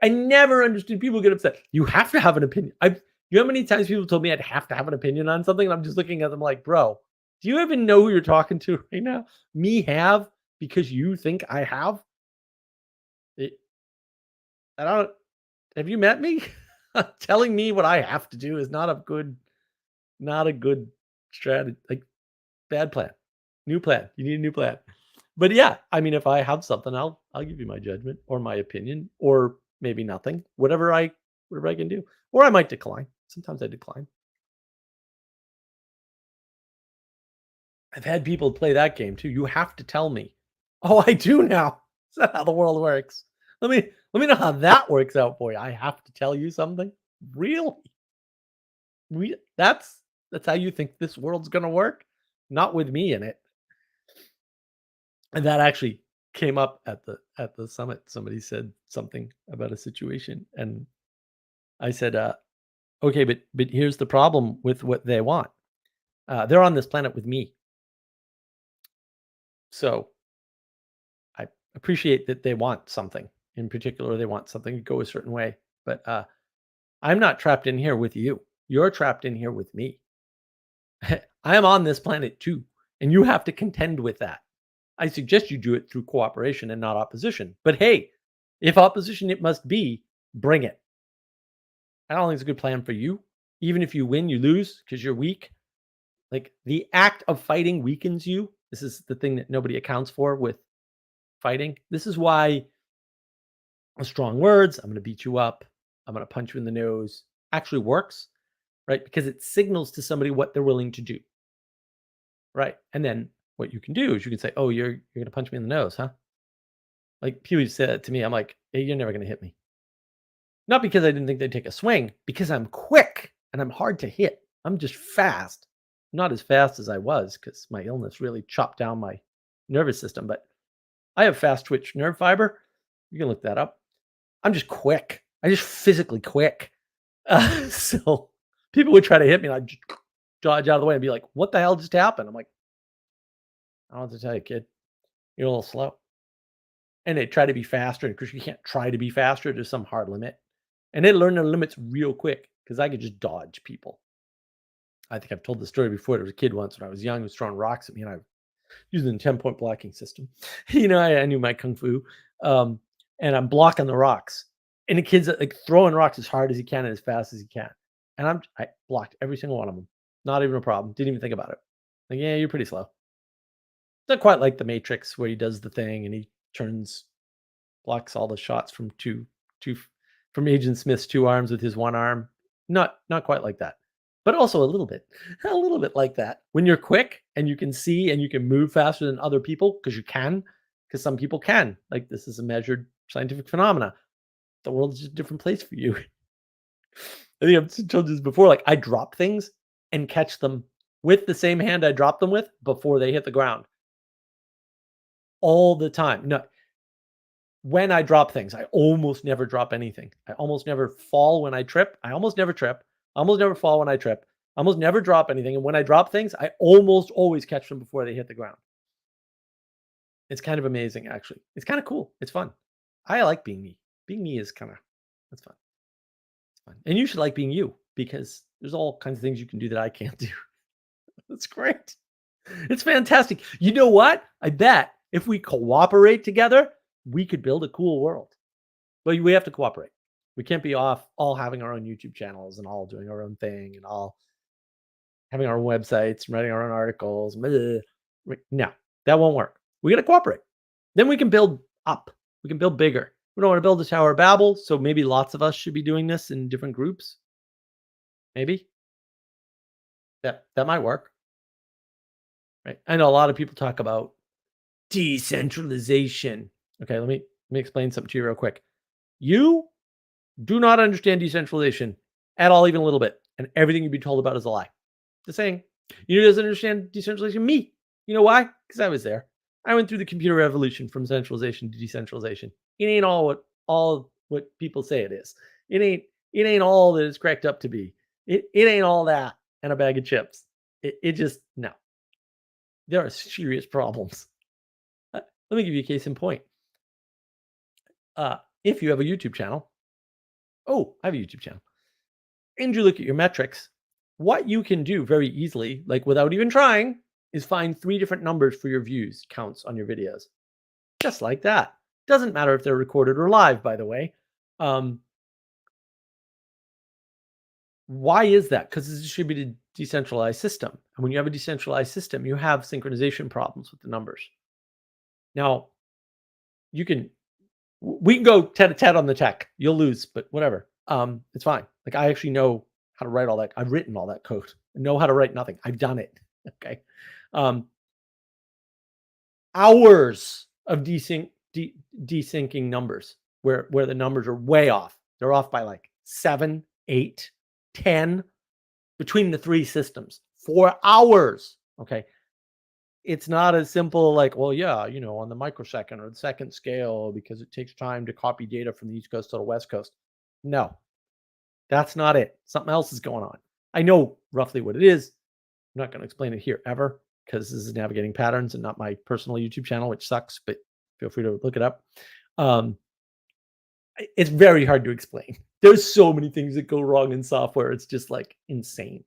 never understood people get upset. You have to have an opinion. You know how many times people told me I'd have to have an opinion on something? And I'm just looking at them like, bro, do you even know who you're talking to right now? Me have because you think I have? I don't. Have you met me? Telling me what I have to do is not a good strategy. Like bad plan. New plan. You need a new plan. But yeah, I mean, if I have something, I'll give you my judgment or my opinion, or maybe nothing. Whatever I can do. Or I might decline. Sometimes I decline. I've had people play that game too. You have to tell me. Oh, I do now. Is that how the world works? Let me know how that works out for you. I have to tell you something? Really? That's how you think this world's gonna work? Not with me in it. And that actually came up at the summit. Somebody said something about a situation, and I said, "Okay, but here's the problem with what they want. They're on this planet with me, so I appreciate that they want something. In particular, they want something to go a certain way, but I'm not trapped in here with you. You're trapped in here with me. I am on this planet too, and you have to contend with that. I suggest you do it through cooperation and not opposition. But hey, if opposition it must be, bring it. I don't think it's a good plan for you. Even if you win, you lose because you're weak. Like the act of fighting weakens you. This is the thing that nobody accounts for with fighting. This is why strong words, I'm going to beat you up, I'm going to punch you in the nose, actually works, right? Because it signals to somebody what they're willing to do, right? And then what you can do is you can say, "Oh, you're going to punch me in the nose, huh?" Like Pee-wee said it to me, I'm like, "Hey, you're never going to hit me." Not because I didn't think they'd take a swing, because I'm quick and I'm hard to hit. I'm just fast. Not as fast as I was because my illness really chopped down my nervous system, but I have fast twitch nerve fiber. You can look that up. I'm just quick. I'm just physically quick. So people would try to hit me, and I'd just dodge out of the way and be like, "What the hell just happened?" I'm like, "I don't know what to tell you, kid. You're a little slow." And they try to be faster, and 'cause you can't try to be faster, there's some hard limit. And they learn their limits real quick because I could just dodge people. I think I've told the story before. There was a kid once when I was young who was throwing rocks at me, and I using the 10-point blocking system. I knew my kung fu, um, and I'm blocking the rocks, and the kid's like throwing rocks as hard as he can and as fast as he can, and I blocked every single one of them. Not even a problem. Didn't even think about it. Like, yeah, you're pretty slow. Not quite like the Matrix where he does the thing and he blocks all the shots from two from Agent Smith's two arms with his one arm. Not quite like that, but also a little bit, a little bit like that. When you're quick and you can see and you can move faster than other people because you can, because some people can. Like this is a measured scientific phenomena. The world is just a different place for you. I think I've told you this before. Like I drop things and catch them with the same hand I drop them with before they hit the ground all the time. No, when I drop things, I almost never drop anything. I almost never fall when I trip. I almost never trip. I almost never fall when I trip. I almost never drop anything. And when I drop things, I almost always catch them before they hit the ground. It's kind of amazing, actually. It's kind of cool. It's fun. I like being me. Being me is that's fun. It's fun. And you should like being you because there's all kinds of things you can do that I can't do. That's great. It's fantastic. You know what? I bet if we cooperate together, we could build a cool world. But we have to cooperate. We can't be off all having our own YouTube channels and all doing our own thing and all having our own websites and writing our own articles. No, that won't work. We got to cooperate. Then we can build up. We can build bigger. We don't want to build a Tower of Babel, so maybe lots of us should be doing this in different groups. Maybe that might work. Right? I know a lot of people talk about decentralization. Okay, let me explain something to you real quick. You do not understand decentralization at all, even a little bit, and everything you've been told about is a lie. Just saying. You know who doesn't understand decentralization? Me. You know why? Because I was there. I went through the computer revolution from centralization to decentralization. It ain't all what people say it is. It ain't all that it's cracked up to be. It ain't all that and a bag of chips. It just no. There are serious problems. Let me give you a case in point. If you have a YouTube channel, I have a YouTube channel, and you look at your metrics, what you can do very easily, like without even trying, is find 3 different numbers for your views counts on your videos. Just like that. Doesn't matter if they're recorded or live, by the way. Why is that? Because it's a distributed, decentralized system. And when you have a decentralized system, you have synchronization problems with the numbers. Now, we can go tete-a-tete on the tech. You'll lose, but whatever. It's fine. Like, I actually know how to write all that. I've written all that code. I know how to write nothing. I've done it. Okay. Hours of desyncing numbers where the numbers are way off. They're off by like 7, 8, 10 between the three systems for hours. Okay. It's not as simple like, well, yeah, on the microsecond or the second scale, because it takes time to copy data from the East Coast to the West Coast. No, that's not it. Something else is going on. I know roughly what it is. I'm not going to explain it here ever, because this is navigating patterns and not my personal YouTube channel, which sucks, but feel free to look it up. It's very hard to explain. There's so many things that go wrong in software. It's just like insane.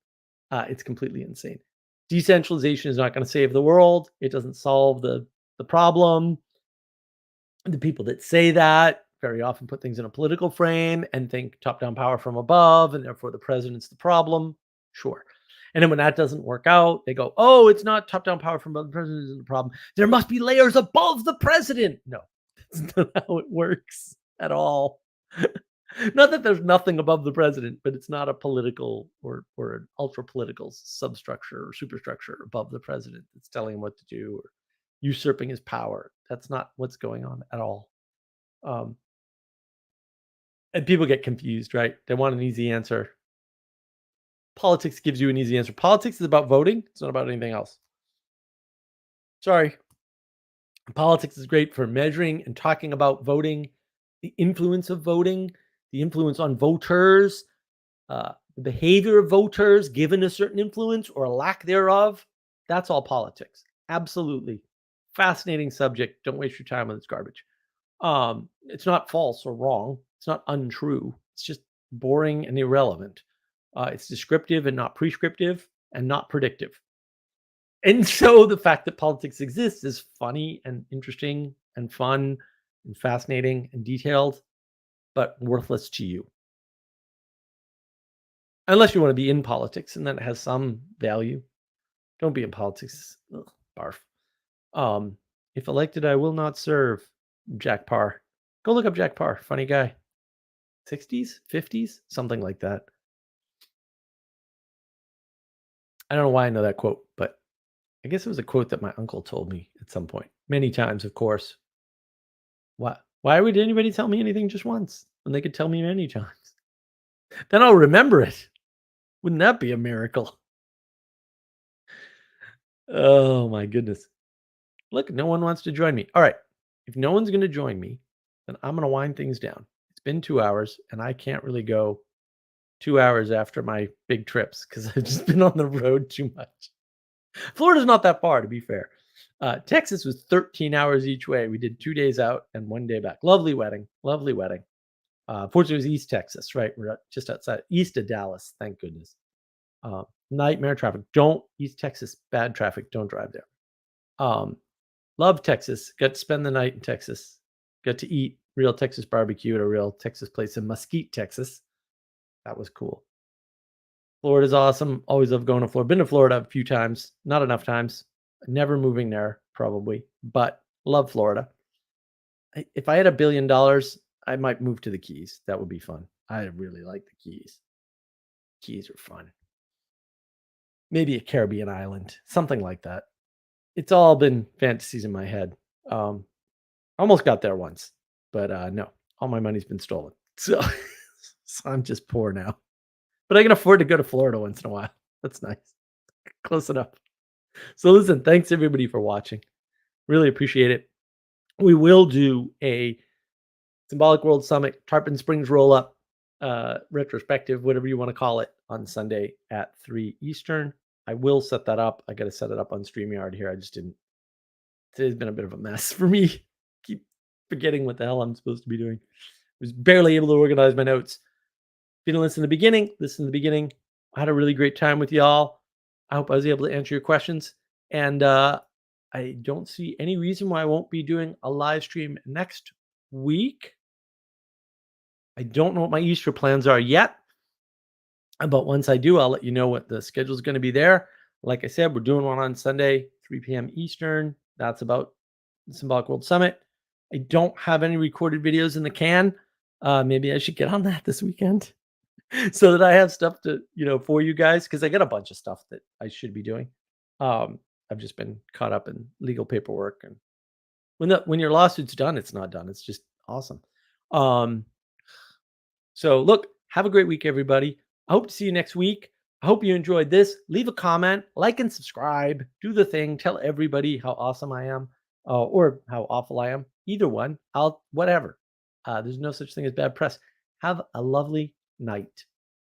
It's completely insane. Decentralization is not going to save the world. It doesn't solve the problem. The people that say that very often put things in a political frame and think top-down power from above, and therefore the president's the problem. Sure. And then when that doesn't work out, they go, oh, it's not top-down power from above, the president isn't the problem. There must be layers above the president. No, that's not how it works at all. Not that there's nothing above the president, but it's not a political or an ultra-political substructure or superstructure above the president that's telling him what to do or usurping his power. That's not what's going on at all. And people get confused, right? They want an easy answer. Politics gives you an easy answer. Politics is about voting. It's not about anything else. Sorry. Politics is great for measuring and talking about voting, the influence of voting, the influence on voters, the behavior of voters given a certain influence or a lack thereof. That's all politics. Absolutely. Fascinating subject. Don't waste your time on this garbage. It's not false or wrong. It's not untrue. It's just boring and irrelevant. It's descriptive and not prescriptive and not predictive. And so the fact that politics exists is funny and interesting and fun and fascinating and detailed, but worthless to you. Unless you want to be in politics, and then it has some value. Don't be in politics. Ugh, barf. If elected, I will not serve. Jack Parr. Go look up Jack Parr. Funny guy. 60s, 50s, something like that. I don't know why I know that quote, but I guess it was a quote that my uncle told me at some point. Many times, of course. Why would anybody tell me anything just once when they could tell me many times? Then I'll remember it. Wouldn't that be a miracle? Oh my goodness. Look, no one wants to join me. All right. If no one's going to join me, then I'm going to wind things down. It's been 2 hours, and I can't really go 2 hours after my big trips because I've just been on the road too much. Florida's not that far, to be fair. Texas was 13 hours each way. We did 2 days out and 1 day back. Lovely wedding. Lovely wedding. Fortunately, it was East Texas, right? We're just outside, east of Dallas. Thank goodness. Nightmare traffic. East Texas, bad traffic. Don't drive there. Love Texas. Got to spend the night in Texas. Got to eat real Texas barbecue at a real Texas place in Mesquite, Texas. That was cool. Florida's awesome. Always love going to Florida. Been to Florida a few times. Not enough times. Never moving there, probably. But love Florida. If I had $1 billion, I might move to the Keys. That would be fun. I really like the Keys. Keys are fun. Maybe a Caribbean island. Something like that. It's all been fantasies in my head. Almost got there once. But no. All my money's been stolen. So I'm just poor now. But I can afford to go to Florida once in a while. That's nice. Close enough. So listen, thanks everybody for watching. Really appreciate it. We will do a Symbolic World Summit, Tarpon Springs Rollup, retrospective, whatever you want to call it, on Sunday at 3 Eastern. I will set that up. I got to set it up on StreamYard here. I just didn't. Today's been a bit of a mess for me. Keep forgetting what the hell I'm supposed to be doing. I was barely able to organize my notes. If you didn't listen to the beginning, listen to the beginning. I had a really great time with y'all. I hope I was able to answer your questions. And I don't see any reason why I won't be doing a live stream next week. I don't know what my Easter plans are yet. But once I do, I'll let you know what the schedule is going to be there. Like I said, we're doing one on Sunday, 3 p.m. Eastern. That's about the Symbolic World Summit. I don't have any recorded videos in the can. Maybe I should get on that this weekend so that I have stuff to, for you guys, because I got a bunch of stuff that I should be doing. I've just been caught up in legal paperwork, and when your lawsuit's done, it's not done. It's just awesome. So look, have a great week, everybody. I hope to see you next week. I hope you enjoyed this. Leave a comment, like and subscribe, do the thing, tell everybody how awesome I am, or how awful I am. Either one, whatever. There's no such thing as bad press. Have a lovely night.